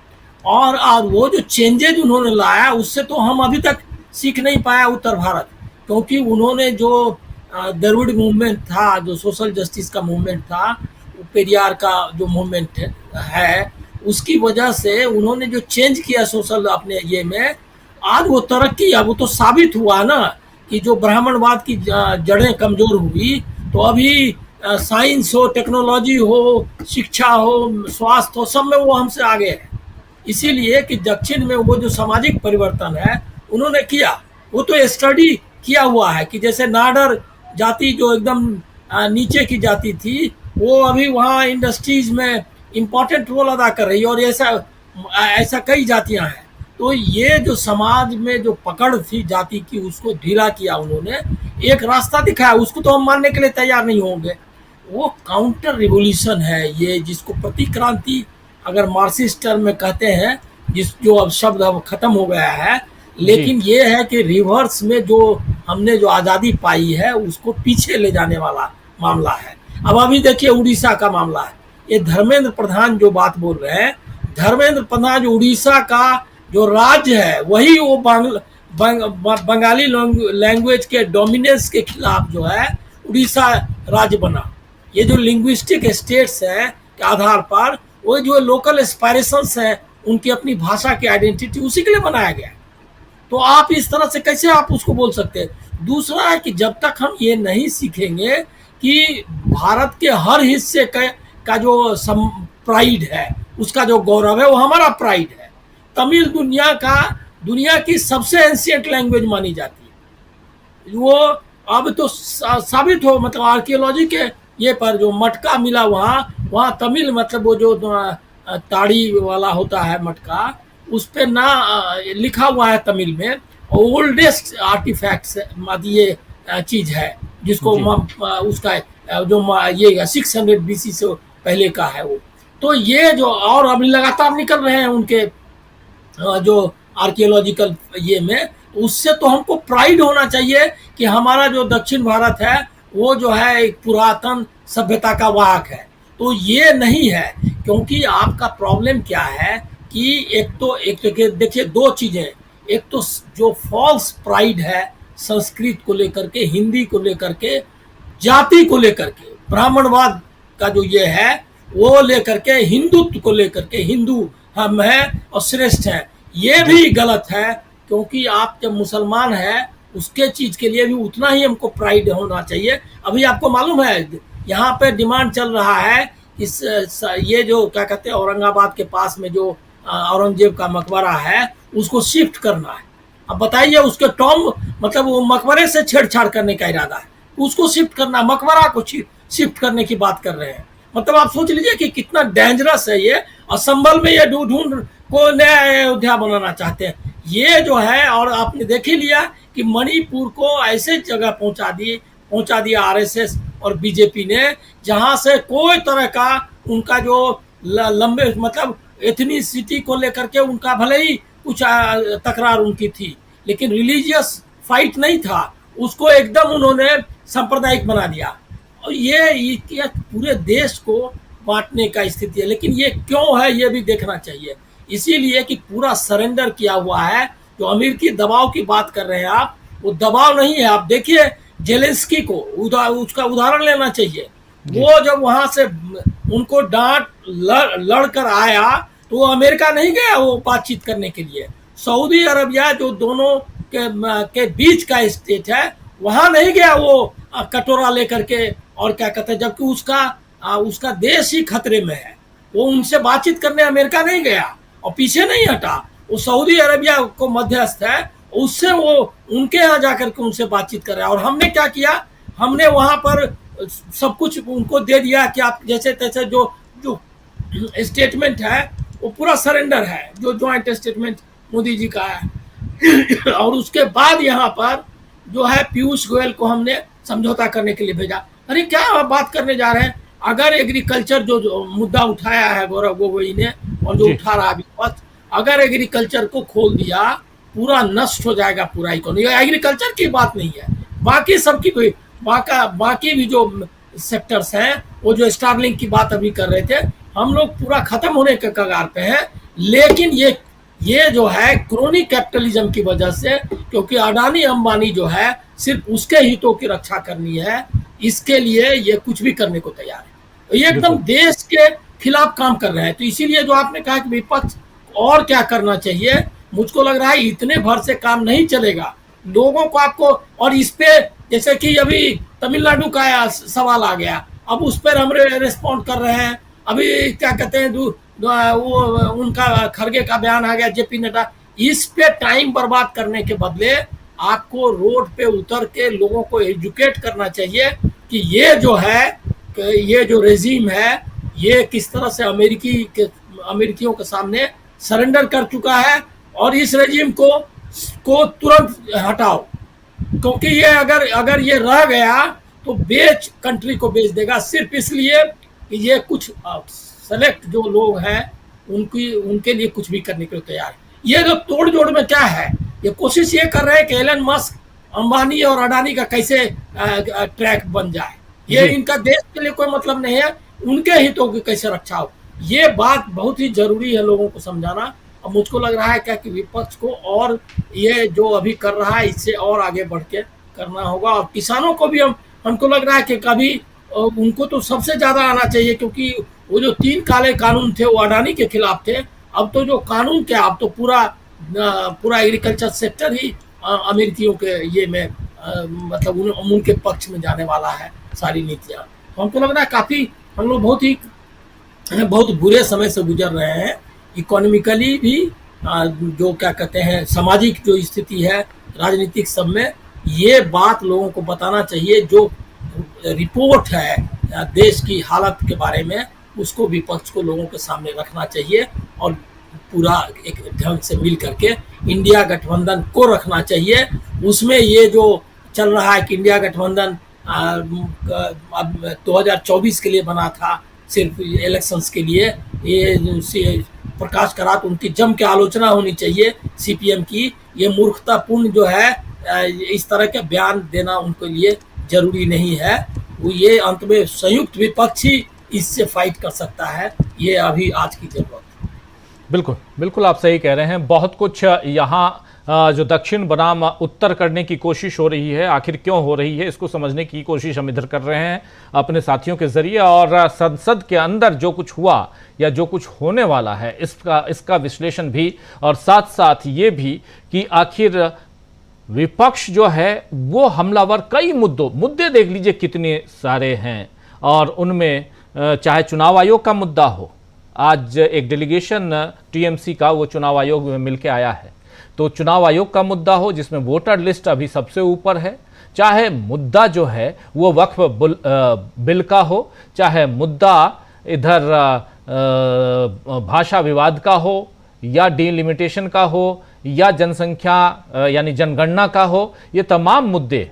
और वो जो चेंजेज उन्होंने लाया उससे तो हम अभी तक सीख नहीं पाया उत्तर भारत, क्योंकि उन्होंने जो द्रविड़ मूवमेंट था, जो सोशल जस्टिस का मूवमेंट था, पेरियार का जो मूवमेंट है, उसकी वजह से उन्होंने जो चेंज किया सोशल अपने ये में, आज वो तरक्की, अब वो तो साबित हुआ ना कि जो ब्राह्मणवाद की जड़ें कमजोर हुई, तो अभी साइंस हो, टेक्नोलॉजी हो, शिक्षा हो, स्वास्थ्य हो, सब में वो हमसे आगे है। इसीलिए कि दक्षिण में वो जो सामाजिक परिवर्तन है उन्होंने किया, वो तो स्टडी किया हुआ है कि जैसे नाडर जाति जो एकदम नीचे की जाति थी, वो अभी वहाँ इंडस्ट्रीज में इम्पोर्टेंट रोल अदा कर रही है, और ऐसा कई जातियां हैं। तो ये जो समाज में जो पकड़ थी जाति की, उसको ढीला किया उन्होंने, एक रास्ता दिखाया, उसको तो हम मानने के लिए तैयार नहीं होंगे। वो काउंटर रिवोल्यूशन है ये, जिसको प्रतिक्रांति अगर मार्क्सिस्ट टर्म में कहते हैं, जो अब शब्द अब खत्म हो गया है, लेकिन ये है कि रिवर्स में जो हमने जो आज़ादी पाई है उसको पीछे ले जाने वाला मामला है। अब अभी देखिए उड़ीसा का मामला है, ये धर्मेंद्र प्रधान जो बात बोल रहे हैं, धर्मेंद्र प्रधान जो उड़ीसा का जो राज्य है, वही वो बंगाली लैंग्वेज के डोमिनेंस के खिलाफ जो है उड़ीसा राज्य बना। ये जो लिंग्विस्टिक स्टेट्स है के आधार पर, वो जो लोकल एस्पायरेशंस है, उनकी अपनी भाषा की आइडेंटिटी, उसी के लिए बनाया गया। तो आप इस तरह से कैसे आप उसको बोल सकते हैं। दूसरा है कि जब तक हम ये नहीं सीखेंगे कि भारत के हर हिस्से का जो प्राइड है, उसका जो गौरव है, वो हमारा प्राइड है। तमिल दुनिया की सबसे एंशिएंट लैंग्वेज मानी जाती है। वो अब तो साबित हो, मतलब आर्कियोलॉजी के ये पर जो मटका मिला वहाँ तमिल, मतलब वो जो ताड़ी वाला होता है मटका, उस पे ना लिखा हुआ है तमिल में, ओल्डेस्ट आर्टिफैक्ट्स ये चीज है, जिसको उसका जो ये 600 BC से पहले का है वो। तो ये जो और अभी लगातार निकल रहे हैं उनके जो आर्कियोलॉजिकल ये में, तो उससे तो हमको प्राइड होना चाहिए कि हमारा जो दक्षिण भारत है वो जो है एक पुरातन सभ्यता का वाहक है। तो ये नहीं है, क्योंकि आपका प्रॉब्लम क्या है कि एक देखिए दो चीजें, एक तो जो फॉल्स प्राइड है संस्कृत को लेकर के, हिंदी को लेकर के, जाति को लेकर के, ब्राह्मणवाद का जो ये है वो लेकर के, हिंदुत्व को लेकर के, हिंदू हम हैं और श्रेष्ठ हैं, ये भी गलत है। क्योंकि आप जब मुसलमान हैं उसके चीज के लिए भी उतना ही हमको प्राइड होना चाहिए। अभी आपको मालूम है यहाँ पे डिमांड चल रहा है इस ये जो क्या कहते हैं औरंगाबाद के पास में जो औरंगजेब का मकबरा है उसको शिफ्ट करना है। अब बताइए उसके टॉम मतलब वो मकबरे से छेड़छाड़ करने का इरादा है, उसको शिफ्ट करना, मकबरा को शिफ्ट करने की बात कर रहे हैं। मतलब आप सोच लीजिए कि कितना डेंजरस है ये। और संभल में ये ढूंढ को नया अयोध्या बनाना चाहते हैं ये जो है। और आपने देख ही लिया कि मणिपुर को ऐसे जगह पहुंचा दिया आरएसएस और बीजेपी ने, जहां से कोई तरह का उनका जो लंबे मतलब एथनिसिटी को लेकर के उनका भले ही कुछ तकरार उनकी थी, लेकिन रिलीजियस फाइट नहीं था, उसको एकदम उन्होंने सांप्रदायिक बना दिया। और ये पूरे देश को बांटने का स्थिति है। लेकिन ये क्यों है ये भी देखना चाहिए, इसीलिए कि पूरा सरेंडर किया हुआ है। जो अमेरिकी दबाव की बात कर रहे हैं आप, वो दबाव नहीं है। आप देखिए जेलेंस्की को उसका उदाहरण लेना चाहिए। वो जब वहां से उनको डांट लड़कर आया तो वो अमेरिका नहीं गया वो बातचीत करने के लिए। सऊदी अरबिया जो दोनों के बीच का स्टेट है वहां नहीं गया वो कटोरा लेकर के और क्या कहते हैं, जबकि उसका देश ही खतरे में है। वो उनसे बातचीत करने अमेरिका नहीं गया और पीछे नहीं हटा। वो सऊदी अरबिया को मध्यस्थ है, उससे वो उनके यहाँ जाकर के उनसे बातचीत कर रहा है। और हमने क्या किया, हमने वहां पर सब कुछ उनको दे दिया कि आप जैसे तैसे जो स्टेटमेंट है वो पूरा सरेंडर है, जो ज्वाइंट स्टेटमेंट मोदी जी का है। और उसके बाद यहाँ पर जो है पीयूष गोयल को हमने समझौता करने के लिए भेजा। अरे क्या बात करने जा रहे हैं, अगर एग्रीकल्चर जो मुद्दा उठाया है गौरव गोगोई ने और जो उठा रहा है, अगर एग्रीकल्चर को खोल दिया पूरा नष्ट हो जाएगा पूरा इकोनॉमी। एग्रीकल्चर की बात नहीं है, बाकी सबकी कोई बाकी भी जो सेक्टर्स हैं, वो जो स्टारलिंक की बात अभी कर रहे थे, हम लोग पूरा खत्म होने के कगार पे हैं। लेकिन ये जो है क्रोनी कैपिटलिज्म की वजह से, क्योंकि अडानी अंबानी जो है सिर्फ उसके हितों की रक्षा करनी है, इसके लिए ये कुछ भी करने को तैयार है। ये एकदम देश के खिलाफ काम कर रहे हैं। तो इसीलिए जो आपने कहा कि विपक्ष और क्या करना चाहिए, मुझको लग रहा है इतने भर से काम नहीं चलेगा। लोगों को आपको, और इस पे जैसे कि अभी तमिलनाडु का सवाल आ गया, अब उस पर हम रिस्पॉन्ड कर रहे हैं। अभी क्या कहते हैं वो उनका खरगे का बयान आ गया, जेपी नड्डा। इस पे टाइम बर्बाद करने के बदले आपको रोड पे उतर के लोगों को एजुकेट करना चाहिए कि ये जो है, ये जो रेजिम है, ये किस तरह से अमेरिकियों के सामने सरेंडर कर चुका है। और इस रेजिम को तुरंत हटाओ, क्योंकि ये अगर ये रह गया तो कंट्री को बेच देगा, सिर्फ इसलिए कि ये कुछ सेलेक्ट जो लोग हैं उनके लिए कुछ भी करने के लिए तैयार है। ये जो तोड़ जोड़ में क्या है, ये कोशिश ये कर रहे हैं कि एलन मस्क, अंबानी और अडानी का कैसे ट्रैक बन जाए। ये इनका देश के लिए कोई मतलब नहीं है, उनके हितों की कैसे रक्षा हो। ये बात बहुत ही जरूरी है लोगों को समझाना। अब मुझको लग रहा है क्या कि विपक्ष को और ये जो अभी कर रहा है इससे और आगे बढ़ के करना होगा। और किसानों को भी हमको लग रहा है कि कभी उनको तो सबसे ज्यादा आना चाहिए, क्योंकि वो जो 3 काले कानून थे वो अडानी के खिलाफ थे। अब तो जो कानून क्या, अब तो पूरा एग्रीकल्चर सेक्टर ही अमेरिकियों के ये में मतलब उनके पक्ष में जाने वाला है सारी नीतियाँ। तो हमको लग रहा है काफी हम लोग बहुत बुरे समय से गुजर रहे हैं, इकोनॉमिकली भी, जो क्या कहते हैं सामाजिक जो स्थिति है, राजनीतिक सब में। ये बात लोगों को बताना चाहिए, जो रिपोर्ट है देश की हालत के बारे में, उसको विपक्ष को लोगों के सामने रखना चाहिए और पूरा एक ढंग से मिल करके इंडिया गठबंधन को रखना चाहिए। उसमें ये जो चल रहा है कि इंडिया गठबंधन अब 2024 के लिए बना था, सिर्फ इलेक्शंस के लिए। ये प्रकाश करात उनकी जम के आलोचना होनी चाहिए सीपीएम की। ये मूर्खतापूर्ण जो है इस तरह के बयान देना उनके लिए जरूरी नहीं है। वो ये अंत में संयुक्त विपक्ष ही इससे फाइट कर सकता है, ये अभी आज की जरूरत है। बिल्कुल बिल्कुल आप सही कह रहे हैं। बहुत कुछ यहाँ जो दक्षिण बनाम उत्तर करने की कोशिश हो रही है, आखिर क्यों हो रही है, इसको समझने की कोशिश हम इधर कर रहे हैं अपने साथियों के जरिए। और संसद के अंदर जो कुछ हुआ या जो कुछ होने वाला है इसका विश्लेषण भी, और साथ साथ ये भी कि आखिर विपक्ष जो है वो हमलावर कई मुद्दे देख लीजिए कितने सारे हैं, और उनमें चाहे चुनाव आयोग का मुद्दा हो, आज एक डेलीगेशन टीएमसी का वो चुनाव आयोग में मिलके आया है, तो चुनाव आयोग का मुद्दा हो जिसमें वोटर लिस्ट अभी सबसे ऊपर है, चाहे मुद्दा जो है वो वक्फ बिल का हो, चाहे मुद्दा इधर भाषा विवाद का हो या डिलिमिटेशन का हो या जनसंख्या यानी जनगणना का हो, ये तमाम मुद्दे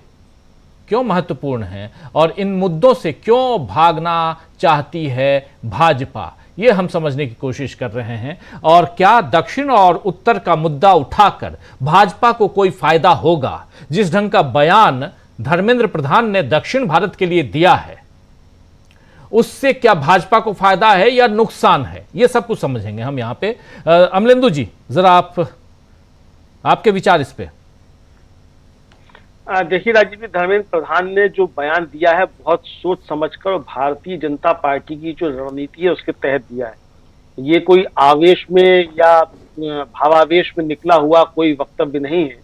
क्यों महत्वपूर्ण हैं और इन मुद्दों से क्यों भागना चाहती है भाजपा, ये हम समझने की कोशिश कर रहे हैं। और क्या दक्षिण और उत्तर का मुद्दा उठाकर भाजपा को कोई फायदा होगा? जिस ढंग का बयान धर्मेंद्र प्रधान ने दक्षिण भारत के लिए दिया है, उससे क्या भाजपा को फायदा है या नुकसान है, ये सब कुछ समझेंगे हम यहाँ पे। अमलेंदु जी, जरा आपके विचार इस पे। देखिए राजीव जी, धर्मेंद्र प्रधान ने जो बयान दिया है बहुत सोच समझकर और भारतीय जनता पार्टी की जो रणनीति है उसके तहत दिया है। ये कोई आवेश में या भावावेश में निकला हुआ कोई वक्तव्य नहीं है,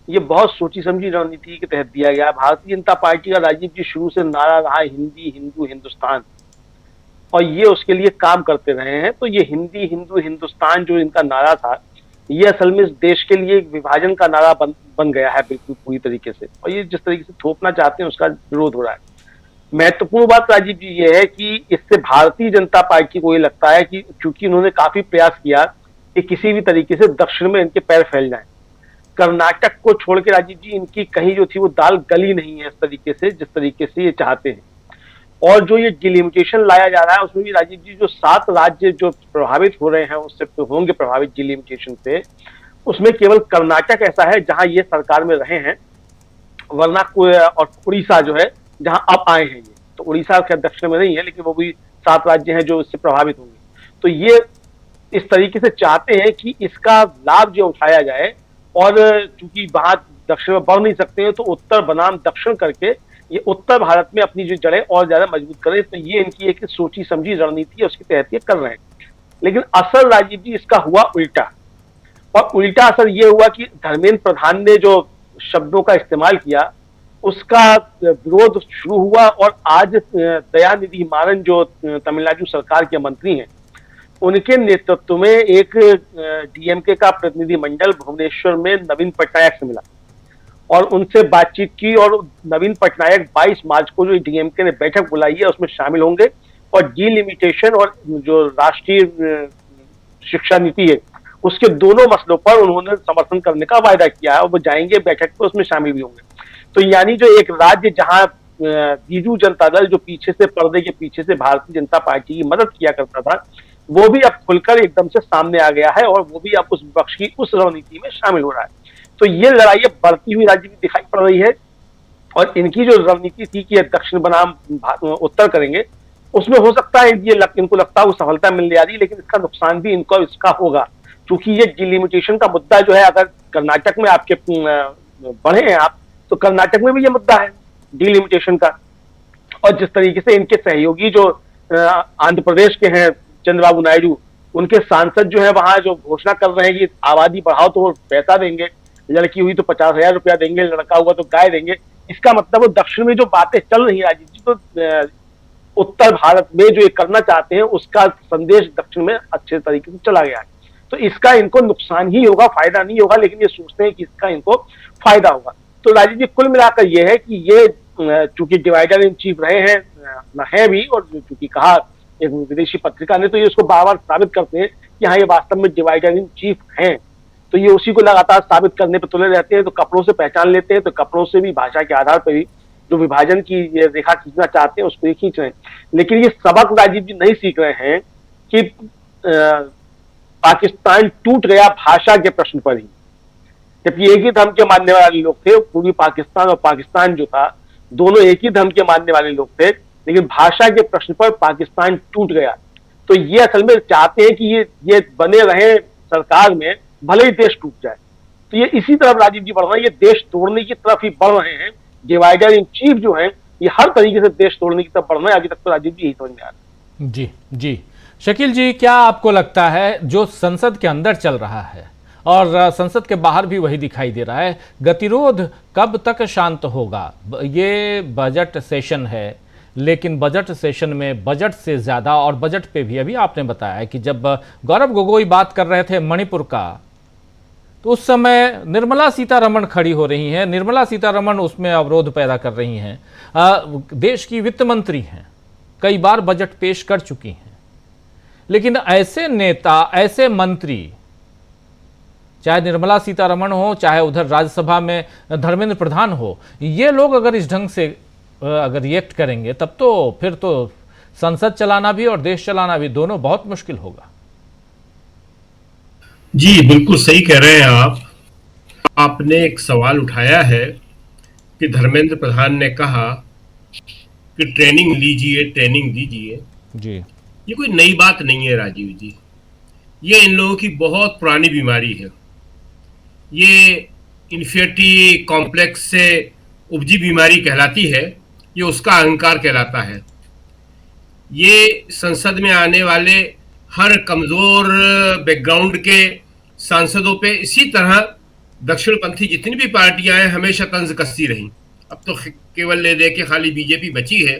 ये बहुत सोची समझी रणनीति के तहत दिया गया है। भारतीय जनता पार्टी का राजीव जी शुरू से नारा रहा हिंदी हिंदू हिंदुस्तान, और ये उसके लिए काम करते रहे हैं। तो ये हिंदी हिंदू हिंदुस्तान जो इनका नारा था, ये असल में इस देश के लिए एक विभाजन का नारा बन गया है बिल्कुल पूरी तरीके से, और ये जिस तरीके से थोपना चाहते हैं उसका विरोध हो रहा है। महत्वपूर्ण बात राजीव जी ये है कि इससे भारतीय जनता पार्टी को ये लगता है कि चूंकि इन्होंने काफी प्रयास किया कि किसी भी तरीके से दक्षिण में इनके पैर फैल जाएं, कर्नाटक को छोड़ के राजीव जी इनकी कहीं जो थी वो दाल गली नहीं है इस तरीके से जिस तरीके से ये चाहते हैं। और जो ये डिलिमिटेशन लाया जा रहा है उसमें भी राजीव जी जो 7 राज्य जो प्रभावित हो रहे हैं उससे होंगे प्रभावित डिलिमिटेशन से, उसमें केवल कर्नाटक ऐसा है जहां ये सरकार में रहे हैं, वरना और उड़ीसा जो है जहां अब आए हैं ये, तो उड़ीसा के दक्षिण में नहीं है लेकिन वो भी 7 राज्य हैं जो इससे प्रभावित होंगे। तो ये इस तरीके से चाहते हैं कि इसका लाभ जो उठाया जाए, और चूंकि वहां दक्षिण में बढ़ नहीं सकते हैं तो उत्तर बनाम दक्षिण करके ये उत्तर भारत में अपनी जो जड़ें और ज्यादा मजबूत करें। तो ये इनकी एक सोची समझी रणनीति है, उसके तहत ये कर रहे हैं। लेकिन असल राजीव जी इसका हुआ उल्टा, और उल्टा असर ये हुआ कि धर्मेंद्र प्रधान ने जो शब्दों का इस्तेमाल किया उसका विरोध शुरू हुआ, और आज दयानिधि मारन जो तमिलनाडु सरकार के मंत्री हैं उनके नेतृत्व में एक डीएमके का प्रतिनिधिमंडल भुवनेश्वर में नवीन पटनायक से मिला और उनसे बातचीत की, और नवीन पटनायक 22 मार्च को जो डीएमके ने बैठक बुलाई है उसमें शामिल होंगे, और डिलिमिटेशन और जो राष्ट्रीय शिक्षा नीति है उसके दोनों मसलों पर उन्होंने समर्थन करने का वायदा किया है, और वो जाएंगे बैठक पर, उसमें शामिल भी होंगे। तो यानी जो एक राज्य जहां बीजू जनता दल जो पीछे से पर्दे के पीछे से भारतीय जनता पार्टी की मदद किया करता था, वो भी अब खुलकर एकदम से सामने आ गया है, और वो भी अब उस विपक्ष की उस रणनीति में शामिल हो रहा है। तो ये लड़ाई बढ़ती हुई राज्य में दिखाई पड़ रही है, और इनकी जो रणनीति थी कि दक्षिण बनाम उत्तर करेंगे, उसमें हो सकता है इनको लगता है वो सफलता मिलने आ रही है, लेकिन इसका नुकसान भी इनको इसका होगा, क्योंकि ये डिलिमिटेशन का मुद्दा जो है, अगर कर्नाटक में आपके बढ़े हैं आप, तो कर्नाटक में भी ये मुद्दा है डिलिमिटेशन का। और जिस तरीके से इनके सहयोगी जो आंध्र प्रदेश के हैं चंद्रबाबू नायडू, उनके सांसद जो है वहां जो घोषणा कर रहे हैं कि आबादी बढ़ाओ तो वो पैसा देंगे, लड़की हुई तो 50,000 रुपया देंगे, लड़का हुआ तो गाय देंगे। इसका मतलब वो दक्षिण में जो बातें चल रही है राजीव जी, तो उत्तर भारत में जो ये करना चाहते हैं उसका संदेश दक्षिण में अच्छे तरीके से चला गया है। तो इसका इनको नुकसान ही होगा, फायदा नहीं होगा, लेकिन ये सोचते हैं कि इसका इनको फायदा होगा। तो राजीव जी कुल मिलाकर ये है कि ये चूंकि डिवाइडर इन चीफ रहे हैं है भी, और चूंकि कहा एक विदेशी पत्रिका ने, तो ये उसको बार बार साबित करते हैं कि हाँ ये वास्तव में डिवाइडर इन चीफ हैं। तो ये उसी को लगातार साबित करने पर तुले रहते हैं, तो कपड़ों से पहचान लेते हैं, तो कपड़ों से भी, भाषा के आधार पर भी जो विभाजन की ये रेखा खींचना चाहते हैं उसको ये खींच रहे हैं। लेकिन ये सबक राजीव जी नहीं सीख रहे हैं कि पाकिस्तान टूट गया भाषा के प्रश्न पर ही, जबकि एक ही धर्म के मानने वाले लोग थे। पूर्वी पाकिस्तान और पाकिस्तान जो था दोनों एक ही धर्म के मानने वाले लोग थे, लेकिन भाषा के प्रश्न पर पाकिस्तान टूट गया। तो ये असल में चाहते हैं कि ये बने रहे सरकार में, भले ही देश टूट जाए। तो ये इसी तरफ राजीव जी बढ़ रहे हैं, ये देश तोड़ने की तरफ ही बढ़ रहे हैं। डिवाइडर इन चीफ जो हैं ये हर तरीके से देश तोड़ने की तरफ बढ़ रहे हैं। अभी तक तो राजीव जी यही समझ में आ रहा है। जी जी, शकील जी, क्या आपको लगता है जो संसद के अंदर चल रहा है और संसद के बाहर भी वही दिखाई दे रहा है, गतिरोध कब तक शांत होगा? ये बजट सेशन है, लेकिन बजट सेशन में बजट से ज़्यादा, और बजट पे भी अभी आपने बताया कि जब गौरव गोगोई बात कर रहे थे मणिपुर का, तो उस समय निर्मला सीतारमण खड़ी हो रही हैं। निर्मला सीतारमण उसमें अवरोध पैदा कर रही हैं। देश की वित्त मंत्री हैं, कई बार बजट पेश कर चुकी हैं, लेकिन ऐसे नेता, ऐसे मंत्री, चाहे निर्मला सीतारमण हो, चाहे उधर राज्यसभा में धर्मेंद्र प्रधान हो, ये लोग अगर इस ढंग से अगर रिएक्ट करेंगे तब तो फिर तो संसद चलाना भी और देश चलाना भी दोनों बहुत मुश्किल होगा। जी बिल्कुल सही कह रहे हैं आप। आपने एक सवाल उठाया है कि धर्मेंद्र प्रधान ने कहा कि ट्रेनिंग लीजिए, ट्रेनिंग दीजिए। जी, ये कोई नई बात नहीं है राजीव जी, ये इन लोगों की बहुत पुरानी बीमारी है। ये इन्फिनिटी कॉम्प्लेक्स से उपजी बीमारी कहलाती है, ये उसका अहंकार कहलाता है। ये संसद में आने वाले हर कमजोर बैकग्राउंड के सांसदों पे इसी तरह दक्षिणपंथी जितनी भी पार्टियां हैं हमेशा तंज कसती रही। अब तो केवल ले दे के खाली बीजेपी बची है।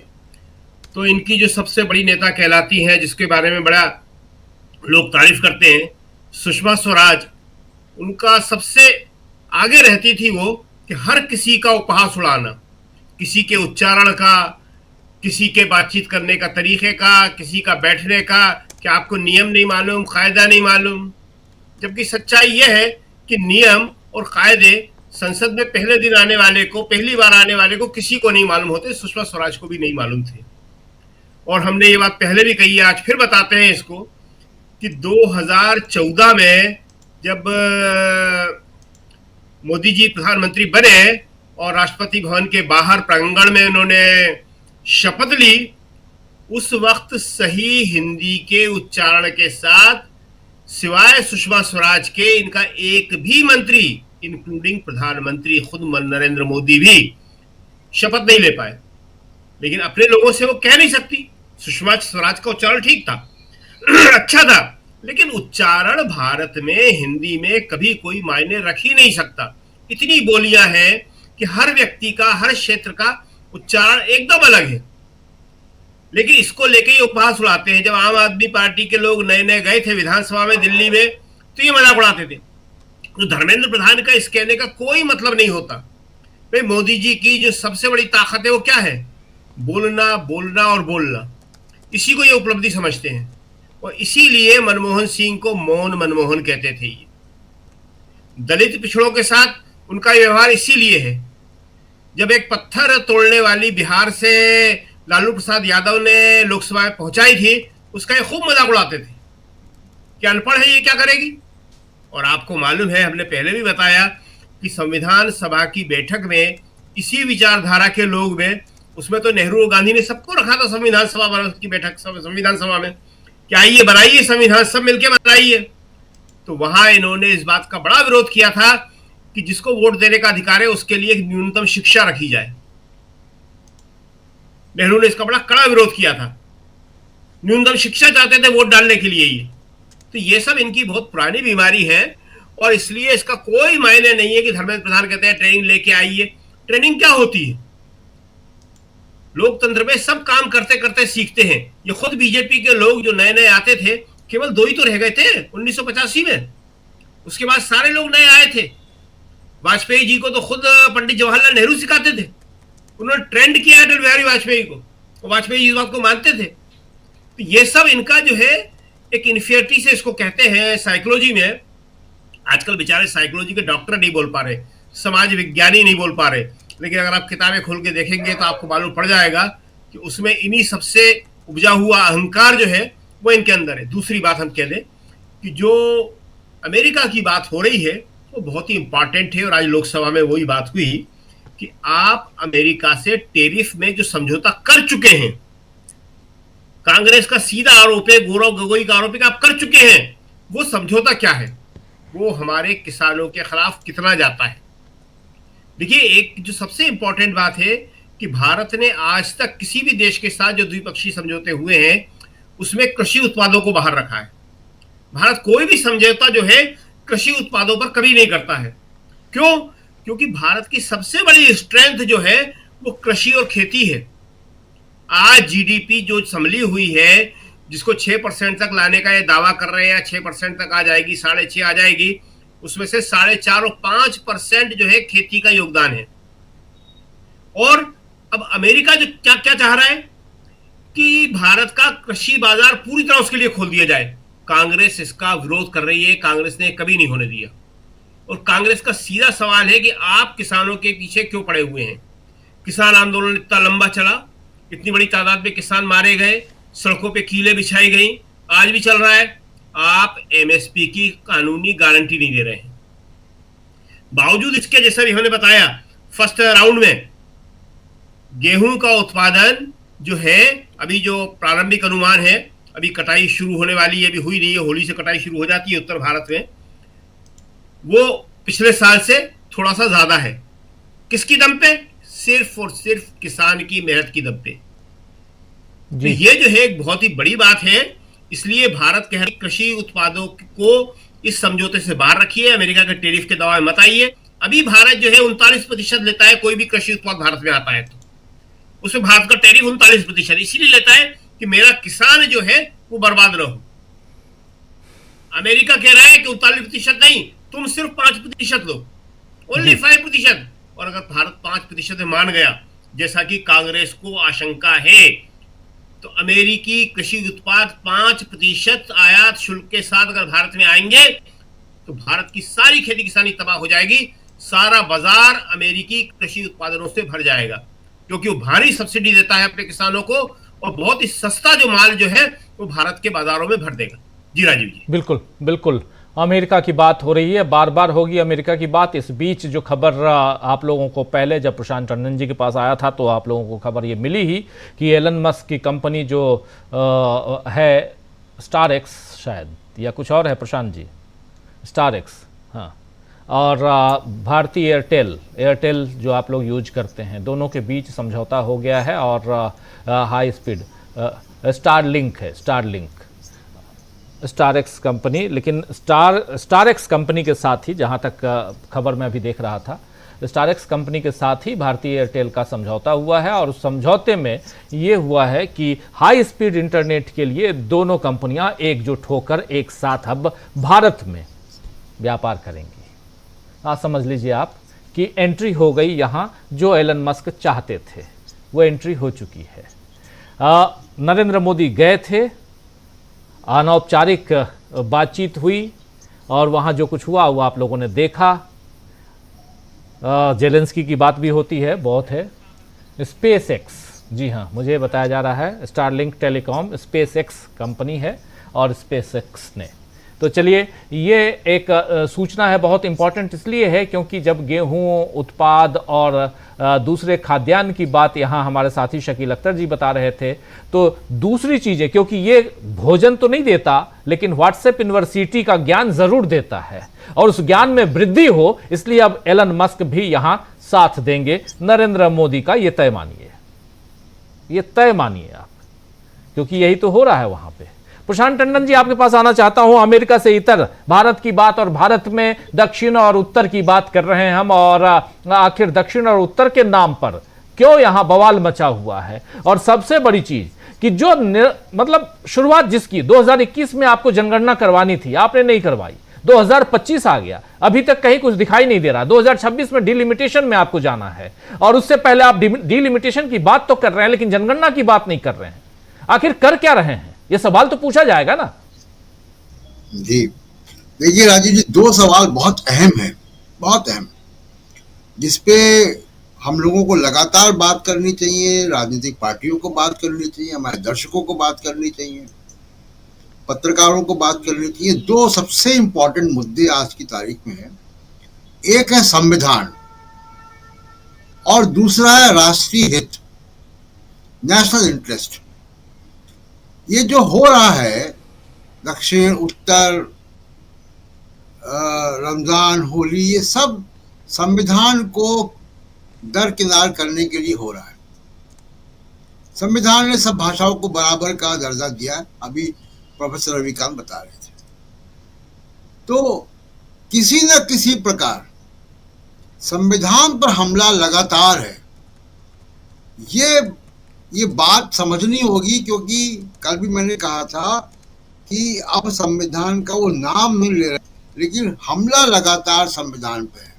तो इनकी जो सबसे बड़ी नेता कहलाती हैं, जिसके बारे में बड़ा लोग तारीफ करते हैं, सुषमा स्वराज, उनका सबसे आगे रहती थी वो कि हर किसी का उपहास उड़ाना, किसी के उच्चारण का, किसी के बातचीत करने का तरीके का, किसी का बैठने का, कि आपको नियम नहीं मालूम, कायदा नहीं मालूम। जबकि सच्चाई यह है कि नियम और कायदे संसद में पहले दिन आने वाले को, पहली बार आने वाले को किसी को नहीं मालूम होते। सुषमा स्वराज को भी नहीं मालूम थे। और हमने ये बात पहले भी कही है, आज फिर बताते हैं इसको, कि 2014 में जब मोदी जी प्रधानमंत्री बने और राष्ट्रपति भवन के बाहर प्रांगण में उन्होंने शपथ ली, उस वक्त सही हिंदी के उच्चारण के साथ सिवाय सुषमा स्वराज के इनका एक भी मंत्री, इंक्लूडिंग प्रधानमंत्री खुद नरेंद्र मोदी, भी शपथ नहीं ले पाए। लेकिन अपने लोगों से वो कह नहीं सकती। सुषमा स्वराज का उच्चारण ठीक था अच्छा था, लेकिन उच्चारण भारत में हिंदी में कभी कोई मायने रख ही नहीं सकता। इतनी बोलियां हैं कि हर व्यक्ति का, हर क्षेत्र का उच्चारण एकदम अलग है। लेकिन इसको लेके ये उपहास उड़ाते हैं। जब आम आदमी पार्टी के लोग नए नए गए थे विधानसभा में दिल्ली में, तो ये मजाक उड़ाते थे। तो धर्मेंद्र प्रधान का इस कहने का कोई मतलब नहीं होता। भाई मोदी जी की जो सबसे बड़ी ताकत है वो क्या है? बोलना, बोलना और बोलना। इसी को ये उपलब्धि समझते हैं। और इसीलिए मनमोहन सिंह को मौन मनमोहन कहते थे। ये दलित पिछड़ों के साथ उनका व्यवहार इसीलिए है। जब एक पत्थर तोड़ने वाली बिहार से लालू प्रसाद यादव ने लोकसभा में पहुंचाई थी, उसका ये खूब मजाक उड़ाते थे कि अनपढ़ है, ये क्या करेगी। और आपको मालूम है, हमने पहले भी बताया कि संविधान सभा की बैठक में इसी विचारधारा के लोग में, उसमें तो नेहरू और गांधी ने सबको रखा था संविधान सभा की बैठक, संविधान सभा में कि आइए बनाइए संविधान, सब मिलकर बनाइए। तो वहां इन्होंने इस बात का बड़ा विरोध किया था कि जिसको वोट देने का अधिकार है उसके लिए न्यूनतम शिक्षा रखी जाए। नेहरू ने इसका बड़ा कड़ा विरोध किया था। न्यूनतम शिक्षा चाहते थे वोट डालने के लिए ये। तो ये सब इनकी बहुत पुरानी बीमारी है और इसलिए इसका कोई मायने नहीं है कि धर्मेंद्र प्रधान कहते हैं ट्रेनिंग लेके आइए। ट्रेनिंग क्या होती है? लोकतंत्र में सब काम करते करते सीखते हैं। ये खुद बीजेपी के लोग जो नए नए आते थे, केवल 2 ही तो रह गए थे 1985 में। उसके बाद सारे लोग नए आए थे। वाजपेयी जी को तो खुद पंडित जवाहरलाल नेहरू सिखाते थे। उन्होंने ट्रेंड किया अटल बिहारी वाजपेयी को, और वाजपेयी जी इस बात को मानते थे। तो ये सब इनका जो है एक इन्फिनिटी से इसको कहते हैं साइकोलॉजी में। आजकल बेचारे साइकोलॉजी के डॉक्टर नहीं बोल पा रहे, समाज विज्ञानी नहीं बोल पा रहे, लेकिन अगर आप किताबें खोल के देखेंगे तो आपको मालूम पड़ जाएगा कि उसमें इन्हीं सबसे उपजा हुआ अहंकार जो है वो इनके अंदर है। दूसरी बात हम कह दें कि जो अमेरिका की बात हो रही है वो बहुत ही इंपॉर्टेंट है, और आज लोकसभा में वही बात हुई कि आप अमेरिका से टैरिफ में जो समझौता कर चुके हैं, कांग्रेस का सीधा आरोप है, गौरव गोगोई का आरोप है कि आप कर चुके हैं, वो समझौता क्या है, वो हमारे किसानों के खिलाफ कितना जाता है। देखिए, एक जो सबसे इंपॉर्टेंट बात है कि भारत ने आज तक किसी भी देश के साथ जो द्विपक्षीय समझौते हुए हैं उसमें कृषि उत्पादों को बाहर रखा है। भारत कोई भी समझौता जो है कृषि उत्पादों पर कभी नहीं करता है। क्यों? क्योंकि भारत की सबसे बड़ी स्ट्रेंथ जो है वो कृषि और खेती है। आज जीडीपी जो संभली हुई है, जिसको 6% तक लाने का ये दावा कर रहे हैं, 6% तक आ जाएगी, 6.5 आ जाएगी, उसमें से 4.5 और 5% जो है खेती का योगदान है। और अब अमेरिका जो क्या क्या चाह रहा है कि भारत का कृषि बाजार पूरी तरह उसके लिए खोल दिया जाए। कांग्रेस इसका विरोध कर रही है, कांग्रेस ने कभी नहीं होने दिया। और कांग्रेस का सीधा सवाल है कि आप किसानों के पीछे क्यों पड़े हुए हैं? किसान आंदोलन इतना लंबा चला, इतनी बड़ी तादाद में किसान मारे गए, सड़कों पे कीलें बिछाई गई, आज भी चल रहा है। आप एमएसपी की कानूनी गारंटी नहीं दे रहे हैं। बावजूद इसके, जैसा भी हमने बताया, फर्स्ट राउंड में गेहूं का उत्पादन जो है, अभी जो प्रारंभिक अनुमान है, अभी कटाई शुरू होने वाली है, अभी हुई नहीं है, होली से कटाई शुरू हो जाती है उत्तर भारत में, वो पिछले साल से थोड़ा सा ज्यादा है। किसकी दम पे? सिर्फ और सिर्फ किसान की मेहनत की दम पे। तो ये जो है एक बहुत ही बड़ी बात है। इसलिए भारत कह रहा है कृषि उत्पादों को इस समझौते से बाहर रखिए, अमेरिका के टैरिफ के दबाव में मत आइए। अभी भारत जो है 39% लेता है, कोई भी कृषि उत्पाद भारत में आता है तो उसमें भारत का टैरिफ 39% इसीलिए लेता है कि मेरा किसान जो है वो बर्बाद न हो। अमेरिका कह रहा है कि 39% नहीं, तुम सिर्फ 5% लो, ओनली 5%। और अगर भारत 5% मान गया, जैसा कि कांग्रेस को आशंका है, तो अमेरिकी कृषि उत्पाद 5% आयात शुल्क के साथ अगर भारत में आएंगे तो भारत की सारी खेती किसानी तबाह हो जाएगी। सारा बाजार अमेरिकी कृषि उत्पादनों से भर जाएगा, क्योंकि वो भारी सब्सिडी देता है अपने किसानों को, और बहुत ही सस्ता जो माल जो है वो भारत के बाजारों में भर देगा। जी राजीव जी। बिल्कुल बिल्कुल, अमेरिका की बात हो रही है, बार बार होगी अमेरिका की बात। इस बीच जो खबर आप लोगों को पहले जब प्रशांत टंडन जी के पास आया था तो आप लोगों को खबर ये मिली ही कि एलन मस्क की कंपनी जो है स्टार एक्स, शायद या कुछ और है प्रशांत जी, स्टार एक्स, हाँ, और भारतीय एयरटेल जो आप लोग यूज करते हैं, दोनों के बीच समझौता हो गया है। और हाई स्पीड स्टारलिंक है, स्टार एक्स कंपनी, लेकिन स्टार एक्स कंपनी के साथ ही, जहां तक खबर मैं अभी देख रहा था, स्टार एक्स कंपनी के साथ ही भारतीय एयरटेल का समझौता हुआ है। और उस समझौते में ये हुआ है कि हाई स्पीड इंटरनेट के लिए दोनों कंपनियां एकजुट होकर एक साथ अब भारत में व्यापार करेंगी। समझ लीजिए आप कि एंट्री हो गई यहां, जो एलन मस्क चाहते थे वो एंट्री हो चुकी है। नरेंद्र मोदी गए थे, अनौपचारिक बातचीत हुई और वहाँ जो कुछ हुआ वो आप लोगों ने देखा। जेलेंस्की की बात भी होती है, बहुत है। स्पेस एक्स, जी हाँ, मुझे बताया जा रहा है Starlink telecom space x company है और स्पेस एक्स ने। तो चलिए, ये एक सूचना है, बहुत इंपॉर्टेंट इसलिए है क्योंकि जब गेहूं उत्पाद और दूसरे खाद्यान्न की बात यहाँ हमारे साथी शकील अख्तर जी बता रहे थे, तो दूसरी चीज़ें, क्योंकि ये भोजन तो नहीं देता लेकिन व्हाट्सएप यूनिवर्सिटी का ज्ञान ज़रूर देता है और उस ज्ञान में वृद्धि हो, इसलिए अब एलन मस्क भी यहाँ साथ देंगे नरेंद्र मोदी का। ये तय मानिए आप, क्योंकि यही तो हो रहा है वहाँ पे। प्रशांत टंडन जी, आपके पास आना चाहता हूं। अमेरिका से इतर भारत की बात, और भारत में दक्षिण और उत्तर की बात कर रहे हैं हम, और आखिर दक्षिण और उत्तर के नाम पर क्यों यहां बवाल मचा हुआ है? और सबसे बड़ी चीज कि जो मतलब शुरुआत जिसकी 2021 में आपको जनगणना करवानी थी, आपने नहीं करवाई, 2025 आ गया, अभी तक कहीं कुछ दिखाई नहीं दे रहा। 2026 में डिलिमिटेशन में आपको जाना है, और उससे पहले आप डिलिमिटेशन की बात तो कर रहे हैं लेकिन जनगणना की बात नहीं कर रहे हैं। आखिर कर क्या रहे हैं? ये सवाल तो पूछा जाएगा ना। जी देखिए राजीव जी, दो सवाल बहुत अहम है, बहुत अहम, जिसपे हम लोगों को लगातार बात करनी चाहिए, राजनीतिक पार्टियों को बात करनी चाहिए, हमारे दर्शकों को बात करनी चाहिए, पत्रकारों को बात करनी चाहिए। दो सबसे इंपॉर्टेंट मुद्दे आज की तारीख में है, एक है संविधान और दूसरा है राष्ट्रीय हित, नेशनल इंटरेस्ट। ये जो हो रहा है दक्षिण उत्तर, रमजान, होली, ये सब संविधान को दरकिनार करने के लिए हो रहा है। संविधान ने सब भाषाओं को बराबर का दर्जा दिया, अभी प्रोफेसर रविकांत बता रहे थे। तो किसी न किसी प्रकार संविधान पर हमला लगातार है। ये बात समझनी होगी, क्योंकि कल भी मैंने कहा था कि अब संविधान का वो नाम नहीं ले रहे, लेकिन हमला लगातार संविधान पे है।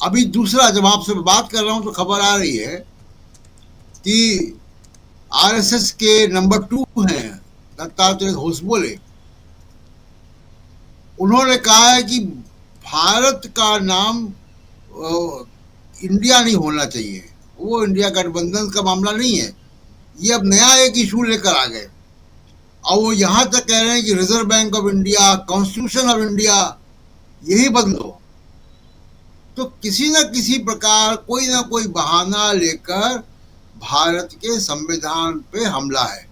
अभी दूसरा, जब आपसे बात कर रहा हूं तो खबर आ रही है कि आरएसएस के नंबर 2 हैं दत्तात्रेय होसबोले, उन्होंने कहा है कि भारत का नाम इंडिया नहीं होना चाहिए। वो इंडिया गठबंधन का मामला नहीं है, ये अब नया एक इशू लेकर आ गए और वो यहां तक कह रहे हैं कि reserve bank of India, constitution of India, यही बदलो। तो किसी न किसी प्रकार कोई ना कोई बहाना लेकर भारत के संविधान पे हमला है।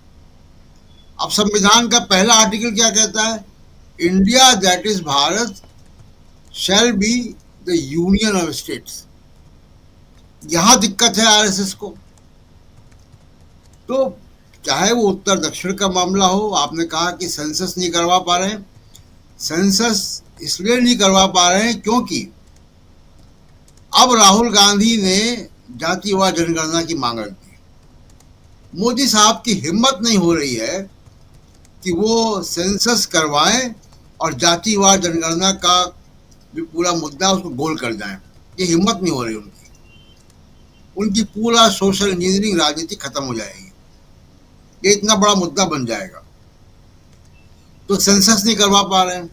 अब संविधान का पहला आर्टिकल क्या कहता है? India that is Bharat shall be the union of states. यहां दिक्कत है आरएसएस को। तो चाहे वो उत्तर दक्षिण का मामला हो, आपने कहा कि सेंसस नहीं करवा पा रहे हैं। सेंसस इसलिए नहीं करवा पा रहे हैं क्योंकि अब राहुल गांधी ने जातिवार जनगणना की मांग रख दी। मोदी साहब की हिम्मत नहीं हो रही है कि वो सेंसस करवाएं और जातिवार जनगणना का जो पूरा मुद्दा उसको गोल कर जाएं। ये हिम्मत नहीं हो रही उनकी पूरा सोशल इंजीनियरिंग राजनीति खत्म हो जाएगी। ये इतना बड़ा मुद्दा बन जाएगा। तो सेंसस नहीं करवा पा रहे हैं।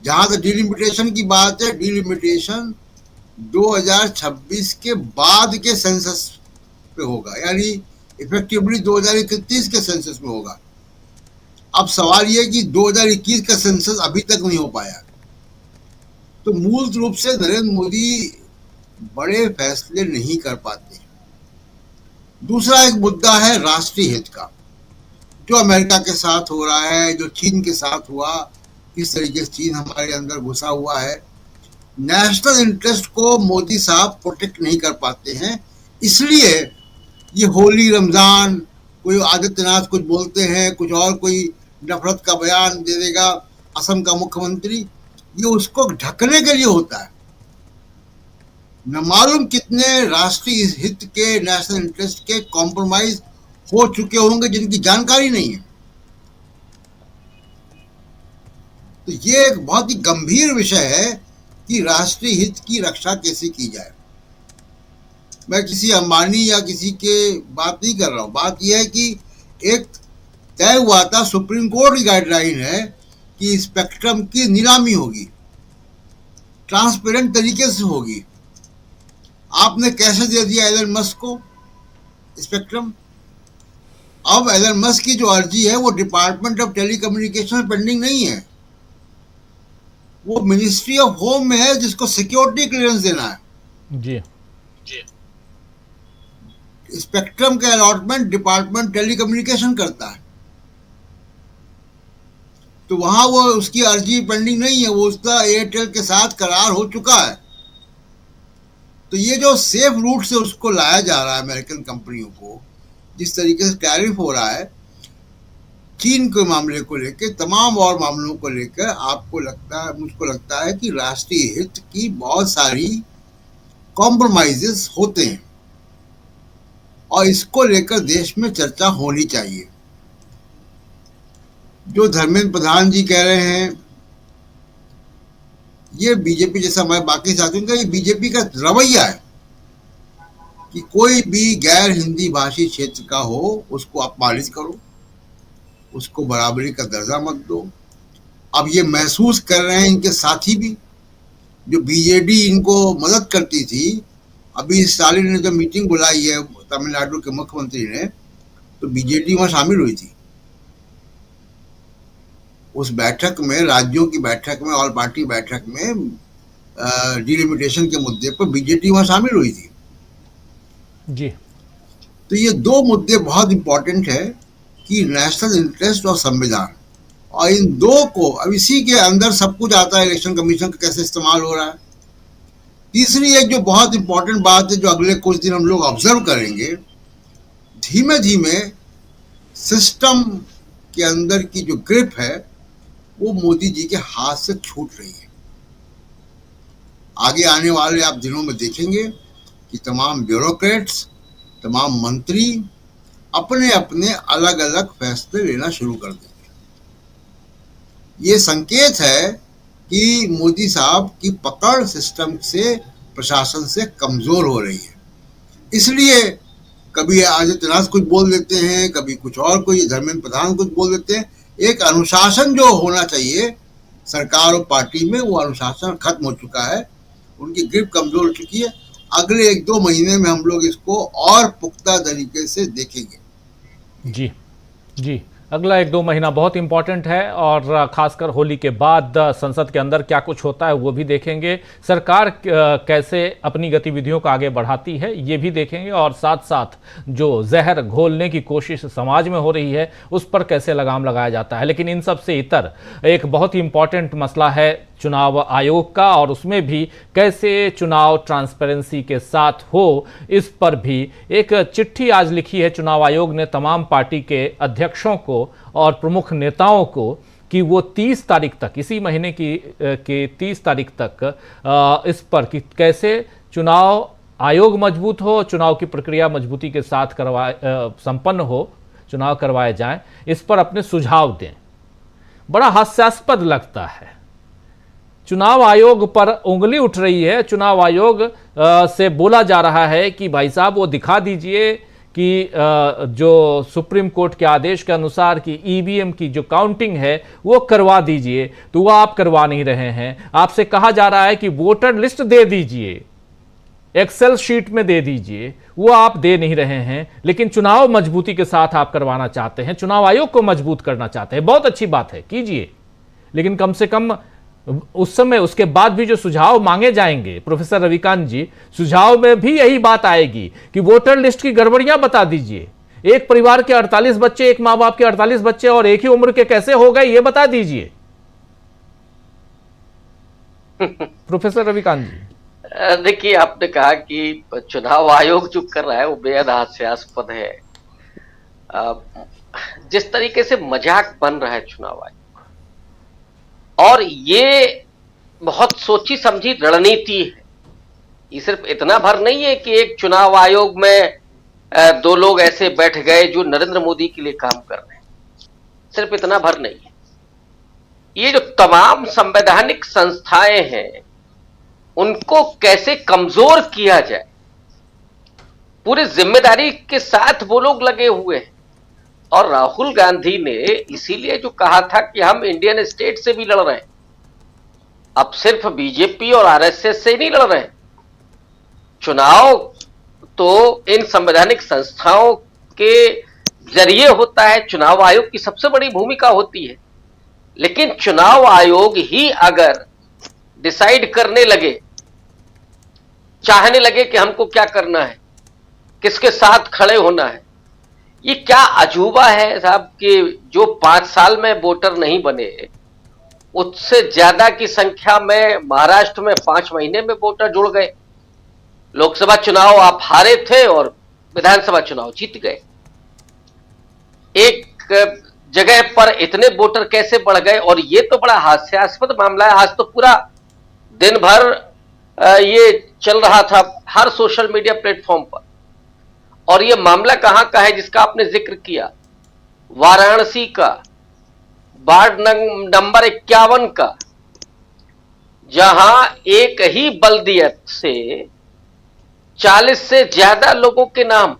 जहां तक डिलिमिटेशन की बात है, डिलिमिटेशन 2026 के बाद के सेंसस पे होगा, यानी इफेक्टिवली 2031 के सेंसस में होगा। अब सवाल यह कि 2021 का सेंसस अभी तक नहीं हो पाया। तो मूल रूप से नरेंद्र मोदी बड़े फैसले नहीं कर पाते। दूसरा एक मुद्दा है राष्ट्रीय हित का, जो अमेरिका के साथ हो रहा है, जो चीन के साथ हुआ, किस तरीके से चीन हमारे अंदर घुसा हुआ है। नेशनल इंटरेस्ट को मोदी साहब प्रोटेक्ट नहीं कर पाते हैं, इसलिए ये होली, रमजान, कोई आदित्यनाथ कुछ बोलते हैं, कुछ और कोई नफरत का बयान दे देगा असम का मुख्यमंत्री, ये उसको ढकने के लिए होता है। न मालूम कितने राष्ट्रीय हित के, नेशनल इंटरेस्ट के कॉम्प्रोमाइज हो चुके होंगे जिनकी जानकारी नहीं है। तो ये एक बहुत ही गंभीर विषय है कि राष्ट्रीय हित की रक्षा कैसे की जाए। मैं किसी अंबानी या किसी के बात नहीं कर रहा हूं। बात यह है कि एक तय हुआ था, सुप्रीम कोर्ट की गाइडलाइन है कि स्पेक्ट्रम की नीलामी होगी, ट्रांसपेरेंट तरीके से होगी। आपने कैसे दे दिया एलन मस्क को स्पेक्ट्रम। अब एलन मस्क की जो अर्जी है वो डिपार्टमेंट ऑफ टेलीकम्युनिकेशन में पेंडिंग नहीं है, वो मिनिस्ट्री ऑफ होम में है, जिसको सिक्योरिटी क्लियरेंस देना है। जी स्पेक्ट्रम का अलॉटमेंट डिपार्टमेंट टेलीकम्युनिकेशन करता है। तो वहां वो उसकी अर्जी पेंडिंग नहीं है, वो उसका एयरटेल के साथ करार हो चुका है। तो ये जो सेफ रूट से उसको लाया जा रहा है अमेरिकन कंपनियों को, जिस तरीके से टैरिफ हो रहा है चीन के मामले को लेकर, तमाम और मामलों को लेकर, आपको लगता है, मुझको लगता है कि राष्ट्रीय हित की बहुत सारी कॉम्प्रोमाइजेस होते हैं और इसको लेकर देश में चर्चा होनी चाहिए। जो धर्मेंद्र प्रधान जी कह रहे हैं, ये बीजेपी जैसा मैं बाकी साथियों का, ये बीजेपी का रवैया है कि कोई भी गैर हिंदी भाषी क्षेत्र का हो उसको अपमानित करो, उसको बराबरी का दर्जा मत दो। अब ये महसूस कर रहे हैं इनके साथी भी, जो बीजेडी इनको मदद करती थी, अभी स्टालिन ने जब मीटिंग बुलाई है तमिलनाडु के मुख्यमंत्री ने, तो बीजेपी वहां शामिल हुई थी। उस बैठक में, राज्यों की बैठक में, ऑल पार्टी बैठक में डिलिमिटेशन के मुद्दे पर बीजेपी वहां शामिल हुई थी जी। तो ये दो मुद्दे बहुत इंपॉर्टेंट है कि नेशनल इंटरेस्ट और संविधान, और इन दो को, अब इसी के अंदर सब कुछ आता है, इलेक्शन कमीशन का कैसे इस्तेमाल हो रहा है। तीसरी एक जो बहुत इंपॉर्टेंट बात है जो अगले कुछ दिन हम लोग ऑब्जर्व करेंगे, धीमे धीमे सिस्टम के अंदर की जो ग्रिप है वो मोदी जी के हाथ से छूट रही है। आगे आने वाले आप दिनों में देखेंगे कि तमाम ब्यूरोक्रेट्स, तमाम मंत्री अपने अपने अलग अलग फैसले लेना शुरू कर देंगे। ये संकेत है कि मोदी साहब की पकड़ सिस्टम से, प्रशासन से कमजोर हो रही है। इसलिए कभी आदित्यनाथ कुछ बोल देते हैं, कभी कुछ और, कोई धर्मेंद्र प्रधान कुछ बोल देते हैं। एक अनुशासन जो होना चाहिए सरकार और पार्टी में, वो अनुशासन खत्म हो चुका है, उनकी ग्रिप कमजोर हो चुकी है। अगले 1-2 महीने में हम लोग इसको और पुख्ता तरीके से देखेंगे। जी जी, अगला 1-2 महीना बहुत इंपॉर्टेंट है और खासकर होली के बाद संसद के अंदर क्या कुछ होता है वो भी देखेंगे, सरकार कैसे अपनी गतिविधियों को आगे बढ़ाती है ये भी देखेंगे, और साथ साथ जो जहर घोलने की कोशिश समाज में हो रही है उस पर कैसे लगाम लगाया जाता है। लेकिन इन सब से इतर एक बहुत ही इंपॉर्टेंट मसला है चुनाव आयोग का, और उसमें भी कैसे चुनाव ट्रांसपेरेंसी के साथ हो, इस पर भी एक चिट्ठी आज लिखी है चुनाव आयोग ने तमाम पार्टी के अध्यक्षों को और प्रमुख नेताओं को कि वो 30 तारीख तक, इसी महीने के 30 तारीख तक इस पर कि कैसे चुनाव आयोग मजबूत हो, चुनाव की प्रक्रिया मजबूती के साथ संपन्न हो, चुनाव करवाए जाएं, इस पर अपने सुझाव दें। बड़ा हास्यास्पद लगता है, चुनाव आयोग पर उंगली उठ रही है, चुनाव आयोग से बोला जा रहा है कि भाई साहब वो दिखा दीजिए कि जो सुप्रीम कोर्ट के आदेश के अनुसार कि ईवीएम की जो काउंटिंग है वो करवा दीजिए, तो वो आप करवा नहीं रहे हैं। आपसे कहा जा रहा है कि वोटर लिस्ट दे दीजिए, एक्सेल शीट में दे दीजिए, वो आप दे नहीं रहे हैं। लेकिन चुनाव मजबूती के साथ आप करवाना चाहते हैं, चुनाव आयोग को मजबूत करना चाहते हैं, बहुत अच्छी बात है, कीजिए। लेकिन कम से कम उस समय, उसके बाद भी जो सुझाव मांगे जाएंगे प्रोफेसर रविकांत जी, सुझाव में भी यही बात आएगी कि वोटर लिस्ट की गड़बड़ियां बता दीजिए। एक परिवार के 48 बच्चे, एक मां बाप के 48 बच्चे और एक ही उम्र के कैसे हो गए ये बता दीजिए प्रोफेसर रविकांत जी। देखिए, आपने कहा कि चुनाव आयोग जो कर रहा है वो बेहद हास्यास्पद है। जिस तरीके से मजाक बन रहा है चुनाव आयोग, और ये बहुत सोची समझी रणनीति है। ये सिर्फ इतना भर नहीं है कि एक चुनाव आयोग में 2 लोग ऐसे बैठ गए जो नरेंद्र मोदी के लिए काम कर रहे हैं, सिर्फ इतना भर नहीं है। ये जो तमाम संवैधानिक संस्थाएं हैं उनको कैसे कमजोर किया जाए, पूरी जिम्मेदारी के साथ वो लोग लगे हुए हैं। और राहुल गांधी ने इसीलिए जो कहा था कि हम इंडियन स्टेट से भी लड़ रहे हैं, अब सिर्फ बीजेपी और आरएसएस से नहीं लड़ रहे हैं। चुनाव तो इन संवैधानिक संस्थाओं के जरिए होता है, चुनाव आयोग की सबसे बड़ी भूमिका होती है। लेकिन चुनाव आयोग ही अगर डिसाइड करने लगे, चाहने लगे कि हमको क्या करना है, किसके साथ खड़े होना है, ये क्या अजूबा है साहब कि जो 5 साल में वोटर नहीं बने, उससे ज्यादा की संख्या में महाराष्ट्र में 5 महीने में वोटर जुड़ गए। लोकसभा चुनाव आप हारे थे और विधानसभा चुनाव जीत गए। एक जगह पर इतने वोटर कैसे बढ़ गए? और ये तो बड़ा हास्यास्पद मामला है। आज तो पूरा दिन भर ये चल रहा था हर सोशल मीडिया प्लेटफॉर्म पर। और ये मामला कहां का है जिसका आपने जिक्र किया? वाराणसी का, वार्ड नंबर 51 का, जहां एक ही बल्दियत से 40 से ज्यादा लोगों के नाम।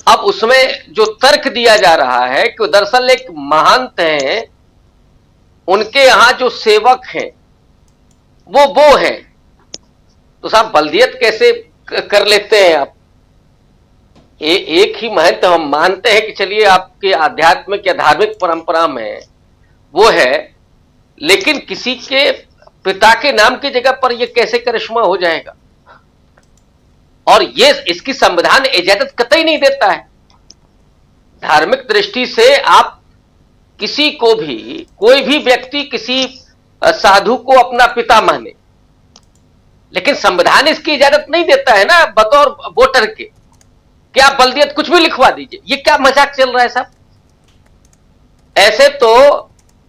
अब उसमें जो तर्क दिया जा रहा है कि दरअसल एक महंत हैं, उनके यहां जो सेवक हैं वो हैं। तो साहब, बल्दियत कैसे कर लेते हैं आप? एक ही महंत हम मानते हैं कि चलिए आपके आध्यात्मिक या धार्मिक परंपरा में वो है, लेकिन किसी के पिता के नाम की जगह पर ये कैसे करिश्मा हो जाएगा? और ये इसकी संविधान इजाजत कतई नहीं देता है। धार्मिक दृष्टि से आप किसी को भी, कोई भी व्यक्ति किसी साधु को अपना पिता माने, लेकिन संविधान इसकी इजाजत नहीं देता है ना बतौर वोटर के, कि आप बल्दियत कुछ भी लिखवा दीजिए। ये क्या मजाक चल रहा है साहब? ऐसे तो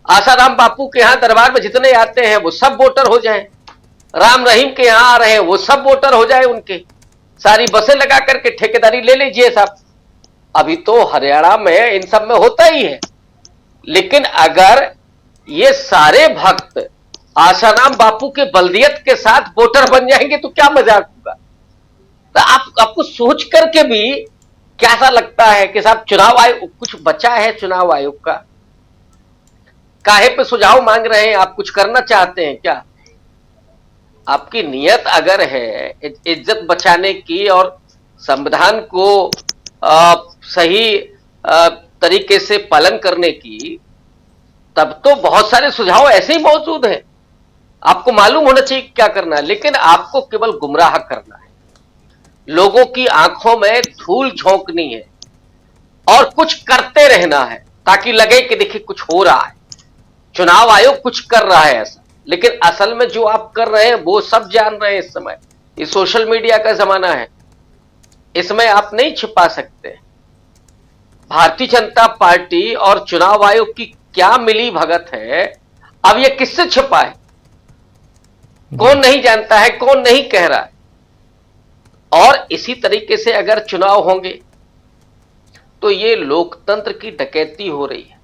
आसाराम बापू के यहां दरबार में जितने आते हैं वो सब वोटर हो जाएं, राम रहीम के यहां आ रहे हैं वो सब वोटर हो जाए, उनके सारी बसें लगा करके ठेकेदारी ले लीजिए साहब। अभी तो हरियाणा में इन सब में होता ही है, लेकिन अगर ये सारे भक्त आसाराम बापू के बल्दियत के साथ वोटर बन जाएंगे तो क्या मजाक होगा? तो आपको सोच करके भी कैसा लगता है कि साहब चुनाव आयोग कुछ बचा है? चुनाव आयोग का काहे पे सुझाव मांग रहे हैं? आप कुछ करना चाहते हैं क्या? आपकी नियत अगर है इज्जत बचाने की और संविधान को सही तरीके से पालन करने की, तब तो बहुत सारे सुझाव ऐसे ही मौजूद हैं। आपको मालूम होना चाहिए क्या करना है, लेकिन आपको केवल गुमराह करना है, लोगों की आंखों में धूल झोंकनी है और कुछ करते रहना है ताकि लगे कि देखिए कुछ हो रहा है, चुनाव आयोग कुछ कर रहा है ऐसा। लेकिन असल में जो आप कर रहे हैं वो सब जान रहे हैं। इस समय ये सोशल मीडिया का जमाना है, इसमें आप नहीं छिपा सकते। भारतीय जनता पार्टी और चुनाव आयोग की क्या मिली भगत है, अब ये किससे छिपा है? कौन नहीं जानता है, कौन नहीं कह रहा है। और इसी तरीके से अगर चुनाव होंगे तो ये लोकतंत्र की डकैती हो रही है।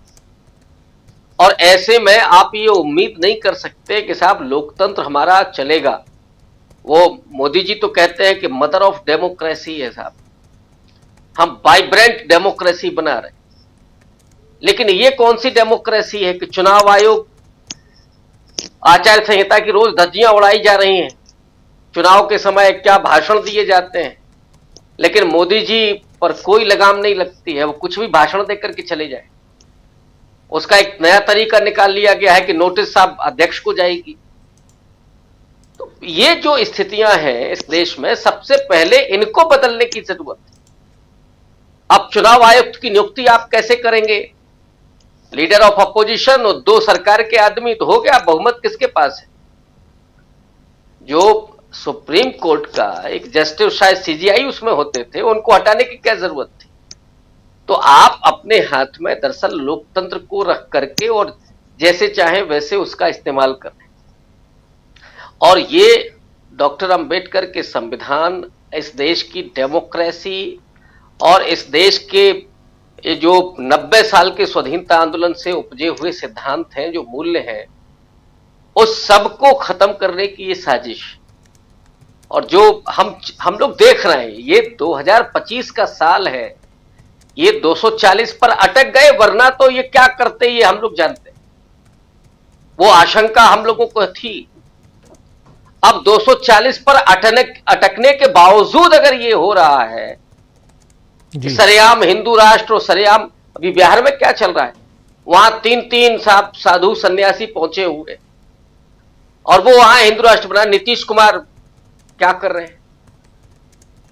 और ऐसे में आप ये उम्मीद नहीं कर सकते कि साहब लोकतंत्र हमारा चलेगा। वो मोदी जी तो कहते हैं कि मदर ऑफ डेमोक्रेसी है साहब, हम वाइब्रेंट डेमोक्रेसी बना रहे हैं। लेकिन ये कौन सी डेमोक्रेसी है कि चुनाव आयोग आचार संहिता की रोज धज्जियां उड़ाई जा रही हैं, चुनाव के समय क्या भाषण दिए जाते हैं, लेकिन मोदी जी पर कोई लगाम नहीं लगती है, वो कुछ भी भाषण देकर के चले जाए। उसका एक नया तरीका निकाल लिया गया है कि नोटिस साहब अध्यक्ष को जाएगी। तो ये जो स्थितियां हैं इस देश में, सबसे पहले इनको बदलने की जरूरत है। अब चुनाव आयुक्त की नियुक्ति आप कैसे करेंगे? लीडर ऑफ अपोजिशन और 2 सरकार के आदमी तो हो गया, बहुमत किसके पास है? जो सुप्रीम कोर्ट का एक जस्टिस शायद सीजीआई उसमें होते थे, उनको हटाने की क्या जरूरत थी? तो आप अपने हाथ में दरअसल लोकतंत्र को रख करके और जैसे चाहे वैसे उसका इस्तेमाल कर रहे हैं। और ये डॉक्टर अंबेडकर के संविधान, इस देश की डेमोक्रेसी और इस देश के ये जो 90 साल के स्वाधीनता आंदोलन से उपजे हुए सिद्धांत हैं, जो मूल्य हैं, उस सब को खत्म करने की ये साजिश। और जो हम लोग देख रहे हैं, ये 2025 का साल है, ये 240 पर अटक गए, वरना तो ये क्या करते ये हम लोग जानते हैं। वो आशंका हम लोगों को थी। अब 240 पर अटकने के बावजूद अगर ये हो रहा है, सरेआम हिंदू राष्ट्र और सरेआम, अभी बिहार में क्या चल रहा है, वहां 3 साधु सन्यासी पहुंचे हुए और वो वहां हिंदू राष्ट्र बना। नीतीश कुमार क्या कर रहे हैं?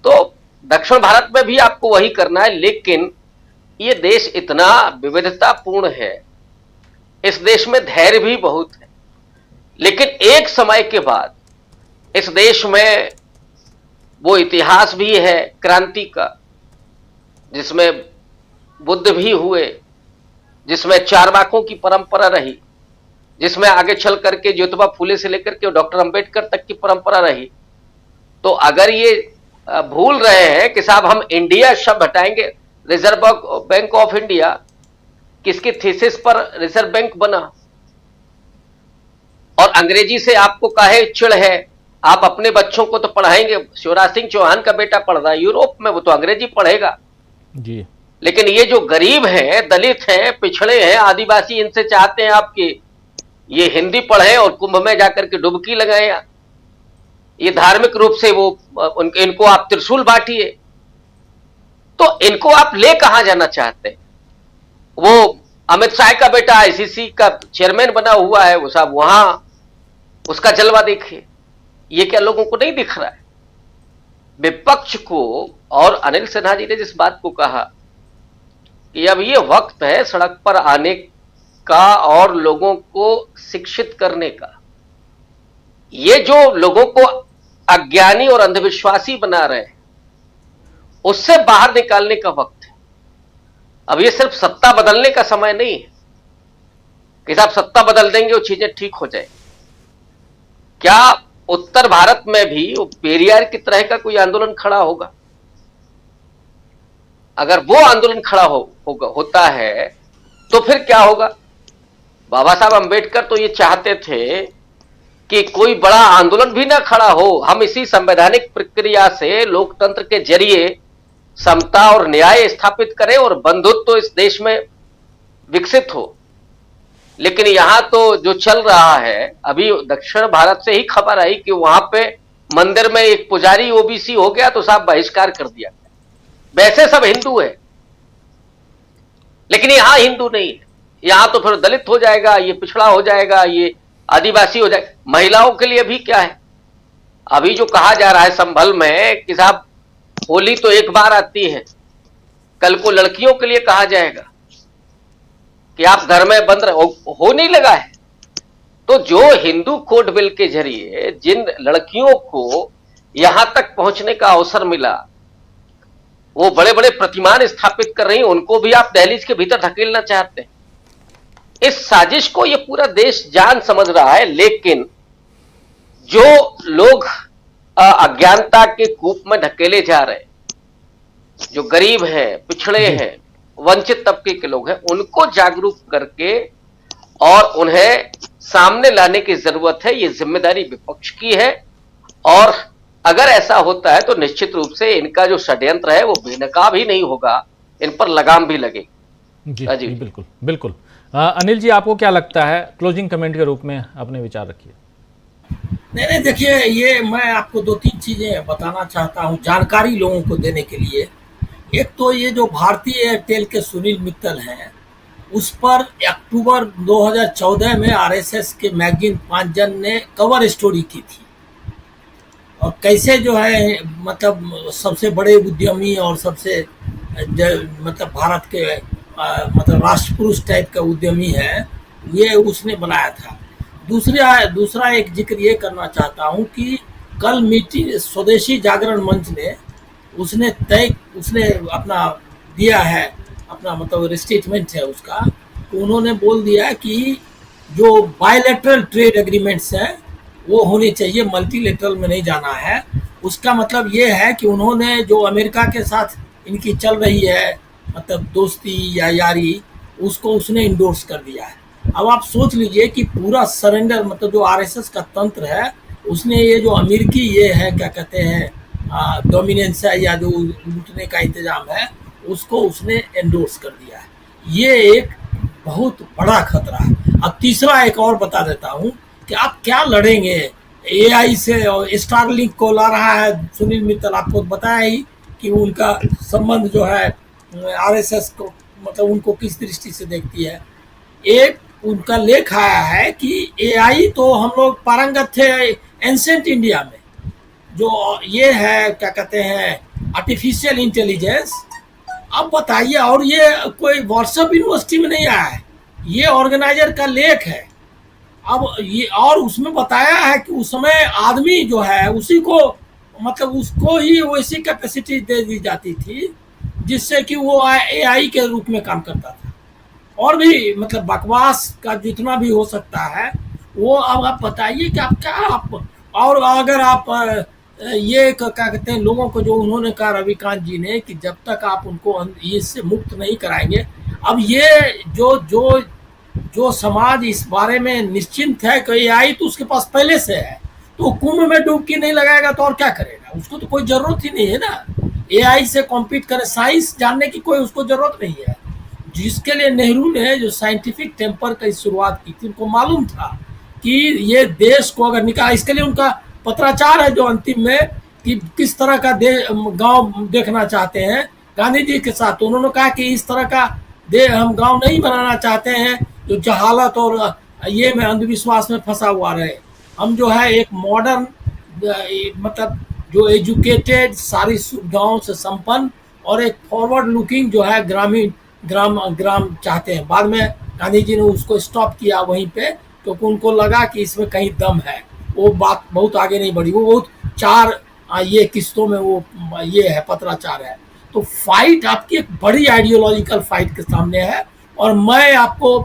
तो दक्षिण भारत में भी आपको वही करना है। लेकिन ये देश इतना विविधतापूर्ण है, इस देश में धैर्य भी बहुत है, लेकिन एक समय के बाद इस देश में वो इतिहास भी है क्रांति का, जिसमें बुद्ध भी हुए, जिसमें चारवाकों की परंपरा रही, जिसमें आगे चल करके ज्योतिबा फूले से लेकर के डॉक्टर अंबेडकर तक की परंपरा रही। तो अगर ये भूल रहे हैं कि साहब हम इंडिया शब्द हटाएंगे, रिजर्व बैंक ऑफ इंडिया किसके थीसिस पर रिजर्व बैंक बना? और अंग्रेजी से आपको काहे चिढ़ है? आप अपने बच्चों को तो पढ़ाएंगे, शिवराज सिंह चौहान का बेटा पढ़ रहा है यूरोप में, वो तो अंग्रेजी पढ़ेगा जी। लेकिन ये जो गरीब हैं, दलित हैं, पिछड़े हैं, आदिवासी, इनसे चाहते हैं आपके ये हिंदी पढ़े और कुंभ में जाकर के डुबकी लगाएं। ये धार्मिक रूप से वो इनको आप त्रिशूल बांटिए। तो इनको आप ले कहां जाना चाहते हैं? वो अमित शाह का बेटा आईसीसी का चेयरमैन बना हुआ है, वो साहब वहां उसका जलवा देखिए। ये क्या लोगों को नहीं दिख रहा है? विपक्ष को, और अनिल सिन्हा जी ने जिस बात को कहा कि अब ये वक्त है सड़क पर आने का और लोगों को शिक्षित करने का, ये जो लोगों को अज्ञानी और अंधविश्वासी बना रहे हैं उससे बाहर निकालने का वक्त है। अब ये सिर्फ सत्ता बदलने का समय नहीं है कि साहब सत्ता बदल देंगे वो चीजें ठीक हो जाए। क्या उत्तर भारत में भी वो पेरियार की तरह का कोई आंदोलन खड़ा होगा? अगर वो आंदोलन खड़ा होता है तो फिर क्या होगा? बाबा साहब अंबेडकर तो ये चाहते थे कि कोई बड़ा आंदोलन भी ना खड़ा हो, हम इसी संवैधानिक प्रक्रिया से लोकतंत्र के जरिए समता और न्याय स्थापित करें और बंधुत्व तो इस देश में विकसित हो। लेकिन यहां तो जो चल रहा है, अभी दक्षिण भारत से ही खबर आई कि वहां पे मंदिर में एक पुजारी ओबीसी हो गया तो साहब बहिष्कार कर दिया। वैसे सब हिंदू है लेकिन यहां हिंदू नहीं है, यहां तो फिर दलित हो जाएगा, ये पिछड़ा हो जाएगा, ये आदिवासी हो जाएगा। महिलाओं के लिए भी क्या है? अभी जो कहा जा रहा है संभल में कि साहब होली तो एक बार आती है, कल को लड़कियों के लिए कहा जाएगा कि आप घर में बंद हो नहीं लगा है। तो जो हिंदू कोड बिल के जरिए जिन लड़कियों को यहां तक पहुंचने का अवसर मिला, वो बड़े बड़े प्रतिमान स्थापित कर रही हैं, उनको भी आप दहलीज के भीतर धकेलना चाहते हैं। इस साजिश को ये पूरा देश जान समझ रहा है, लेकिन जो लोग अज्ञानता के कूप में धकेले जा रहे हैं, जो गरीब हैं, पिछड़े हैं, वंचित तबके के लोग हैं, उनको जागरूक करके और उन्हें सामने लाने की जरूरत है। ये जिम्मेदारी विपक्ष की है और अगर ऐसा होता है तो निश्चित रूप से इनका जो षड्यंत्र है वो बेनकाब ही नहीं होगा, इन पर लगाम भी लगेगी। जी बिल्कुल बिल्कुल। अनिल जी, आपको क्या लगता है? क्लोजिंग कमेंट के रूप में अपने विचार रखिए। नहीं, देखिए, ये मैं आपको 2-3 चीजें बताना चाहता हूँ जानकारी लोगों को देने के लिए। एक तो ये जो भारतीय एयरटेल के सुनील मित्तल हैं, उस पर अक्टूबर 2014 में आरएसएस के मैगजीन पांचजन ने कवर स्टोरी की थी और कैसे जो है मतलब सबसे बड़े उद्यमी और सबसे मतलब भारत के मतलब राष्ट्र पुरुष टाइप का उद्यमी है, ये उसने बनाया था। दूसरा एक जिक्र ये करना चाहता हूँ कि कल मीटिंग स्वदेशी जागरण मंच ने उसने अपना दिया है, अपना मतलब स्टेटमेंट है उसका, तो उन्होंने बोल दिया कि जो बायलैटरल ट्रेड एग्रीमेंट्स हैं वो होने चाहिए, मल्टीलेटरल में नहीं जाना है। उसका मतलब ये है कि उन्होंने जो अमेरिका के साथ इनकी चल रही है मतलब दोस्ती या यारी, उसको उसने इंडोर्स कर दिया है। अब आप सोच लीजिए कि पूरा सरेंडर मतलब जो आरएसएस का तंत्र है, उसने ये जो अमेरिकी ये है क्या कहते हैं डोमिनेंस है या जो लूटने का इंतजाम है, उसको उसने एंडोर्स कर दिया है। ये एक बहुत बड़ा खतरा है। अब तीसरा एक और बता देता हूँ कि आप क्या लड़ेंगे एआई से, और स्टारलिंक को ला रहा है सुनील मित्तल, आपको बताया ही कि उनका संबंध जो है आरएसएस को मतलब उनको किस दृष्टि से देखती है। एक उनका लेख आया है कि एआई तो हम लोग पारंगत थे एंसेंट इंडिया में, जो ये है क्या कहते हैं आर्टिफिशियल इंटेलिजेंस। अब बताइए, और ये कोई व्हाट्सएप यूनिवर्सिटी में नहीं आया है, ये ऑर्गेनाइजर का लेख है। अब ये और उसमें बताया है कि उस समय आदमी जो है उसी को मतलब उसको ही वैसी कैपेसिटी दे दी जाती थी जिससे कि वो एआई के रूप में काम करता था। और भी मतलब बकवास का जितना भी हो सकता है वो। अब आप बताइए कि आप क्या और अगर आप ये क्या कहते हैं लोगों को जो उन्होंने कहा रविकांत जी ने कि जब तक आप उनको इससे मुक्त नहीं कराएंगे, अब ये जो समाज इस बारे में निश्चिंत है कि एआई तो उसके पास पहले से है, तो कुंभ में डुबकी नहीं लगाएगा तो और क्या करेगा? उसको तो कोई जरूरत ही नहीं है ना एआई से कॉम्पीट करे। साइंस जानने की कोई उसको जरूरत नहीं है। जिसके लिए नेहरू ने जो साइंटिफिक टेम्पर की शुरुआत की थी, उनको मालूम था कि ये देश को अगर निकाल, इसके लिए उनका पत्राचार है जो अंतिम में कि किस तरह का गांव देखना चाहते हैं गांधी जी के साथ। उन्होंने कहा कि इस तरह का हम गांव नहीं बनाना चाहते हैं जो जहालत और ये में अंधविश्वास में फंसा हुआ रहे। हम जो है एक मॉडर्न मतलब जो एजुकेटेड, सारी सुविधाओं से संपन्न और एक फॉरवर्ड लुकिंग जो है ग्राम चाहते हैं। बाद में गांधी जी ने उसको स्टॉप किया वहीं पे, क्योंकि उनको लगा कि इसमें कहीं दम है। वो बात बहुत आगे नहीं बढ़ी, वो बहुत 4 ये किस्तों में वो ये है, पत्राचार है। तो फाइट आपकी एक बड़ी आइडियोलॉजिकल फाइट के सामने है। और मैं आपको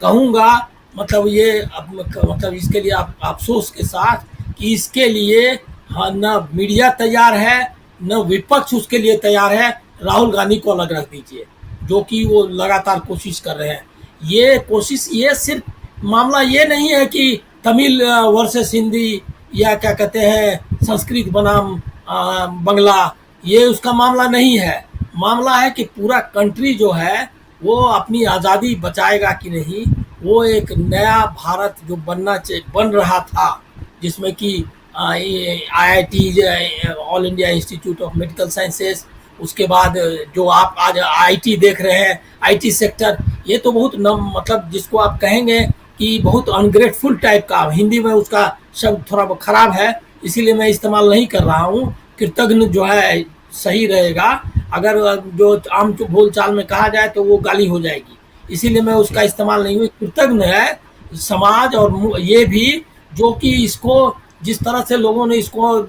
कहूँगा मतलब ये मतलब इसके लिए आप अफसोस के साथ कि इसके लिए न मीडिया तैयार है, न विपक्ष उसके लिए तैयार है। राहुल गांधी को अलग रख दीजिए, जो कि वो लगातार कोशिश कर रहे हैं। ये कोशिश, ये सिर्फ मामला ये नहीं है कि तमिल वर्सेस हिंदी या क्या कहते हैं संस्कृत बनाम बंगला, ये उसका मामला नहीं है। मामला है कि पूरा कंट्री जो है वो अपनी आज़ादी बचाएगा कि नहीं। वो एक नया भारत जो बन रहा था, जिसमें कि IIT all India institute of medical sciences, उसके बाद जो आप आज IT देख रहे हैं, IT सेक्टर, ये तो बहुत मतलब जिसको आप कहेंगे कि बहुत अनग्रेटफुल टाइप का, हिंदी में उसका शब्द थोड़ा खराब है इसीलिए मैं इस्तेमाल नहीं कर रहा हूँ, कृतज्ञ जो है सही रहेगा। अगर जो आम बोल चाल में कहा जाए तो वो गाली हो जाएगी, इसीलिए मैं उसका इस्तेमाल नहीं हुई। कृतज्ञ है समाज और ये भी जो कि इसको जिस तरह से लोगों ने इसको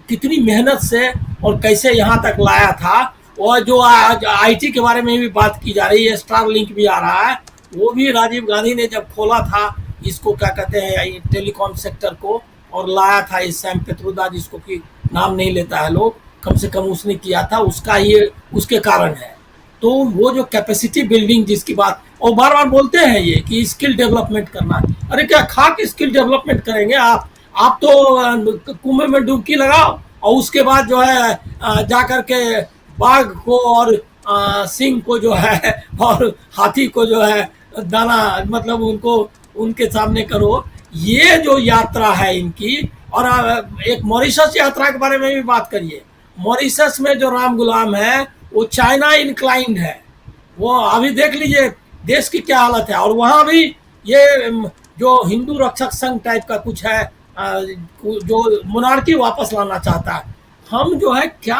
कितनी मेहनत से और कैसे यहाँ तक लाया था। और जो आज IT के बारे में भी बात की जा रही है, स्टार लिंक भी आ रहा है, वो भी राजीव गांधी ने जब खोला था इसको क्या कहते हैं टेलीकॉम सेक्टर को, और लाया था इस सैम पेत्रोदा, जिसको कि नाम नहीं लेता है लोग, कम से कम उसने किया था, उसका ये उसके कारण है। तो वो जो कैपेसिटी बिल्डिंग जिसकी बात और बार बार बोलते हैं ये कि स्किल डेवलपमेंट करना, अरे क्या खाक स्किल डेवलपमेंट करेंगे आप तो कुएं में डुबकी लगाओ और उसके बाद जो है जा कर के बाघ को और सिंह को जो है और हाथी को जो है दाना मतलब उनको उनके सामने करो। ये जो यात्रा है इनकी, और एक मॉरिशस यात्रा के बारे में भी बात करिए। मॉरिशस में जो राम गुलाम है वो चाइना इनक्लाइंड है, वो अभी देख लीजिए देश की क्या हालत है। और वहाँ भी ये जो हिंदू रक्षक संघ टाइप का कुछ है जो मोनार्की वापस लाना चाहता है। हम जो है क्या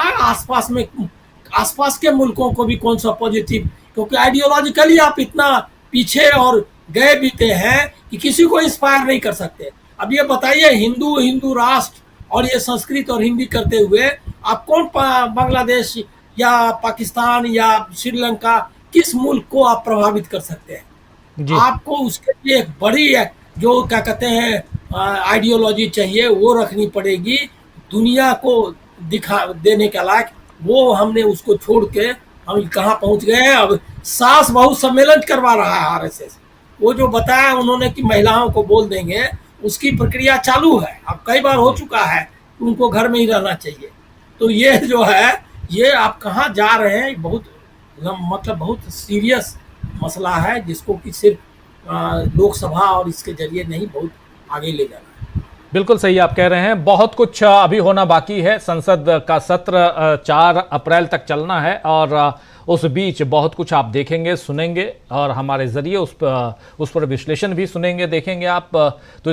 आसपास के मुल्कों को भी कौन सा पॉजिटिव, क्योंकि आइडियोलॉजिकली आप इतना पीछे और गए बीते हैं कि किसी को इंस्पायर नहीं कर सकते। अब ये बताइए हिंदू राष्ट्र और ये संस्कृत और हिंदी करते हुए आप कौन बांग्लादेश या पाकिस्तान या श्रीलंका किस मुल्क को आप प्रभावित कर सकते हैं? आपको उसके लिए एक बड़ी जो क्या कहते हैं आइडियोलॉजी चाहिए, वो रखनी पड़ेगी दुनिया को दिखा देने के लायक। वो हमने उसको छोड़ के हम कहाँ पहुंच गए हैं। अब सास बहू सम्मेलन करवा रहा है RSS। वो जो बताया उन्होंने कि महिलाओं को बोल देंगे, उसकी प्रक्रिया चालू है, अब कई बार हो चुका है, उनको घर में ही रहना चाहिए। तो ये जो है ये आप कहाँ जा रहे हैं, बहुत मतलब बहुत सीरियस मसला है, जिसको कि सिर्फ लोकसभा और इसके जरिए नहीं, बहुत आगे ले जाना है। बिल्कुल सही आप कह रहे हैं, बहुत कुछ अभी होना बाकी है। संसद का सत्र 4 अप्रैल तक चलना है और उस बीच बहुत कुछ आप देखेंगे, सुनेंगे और हमारे जरिए उस पर विश्लेषण भी सुनेंगे, देखेंगे आप। तो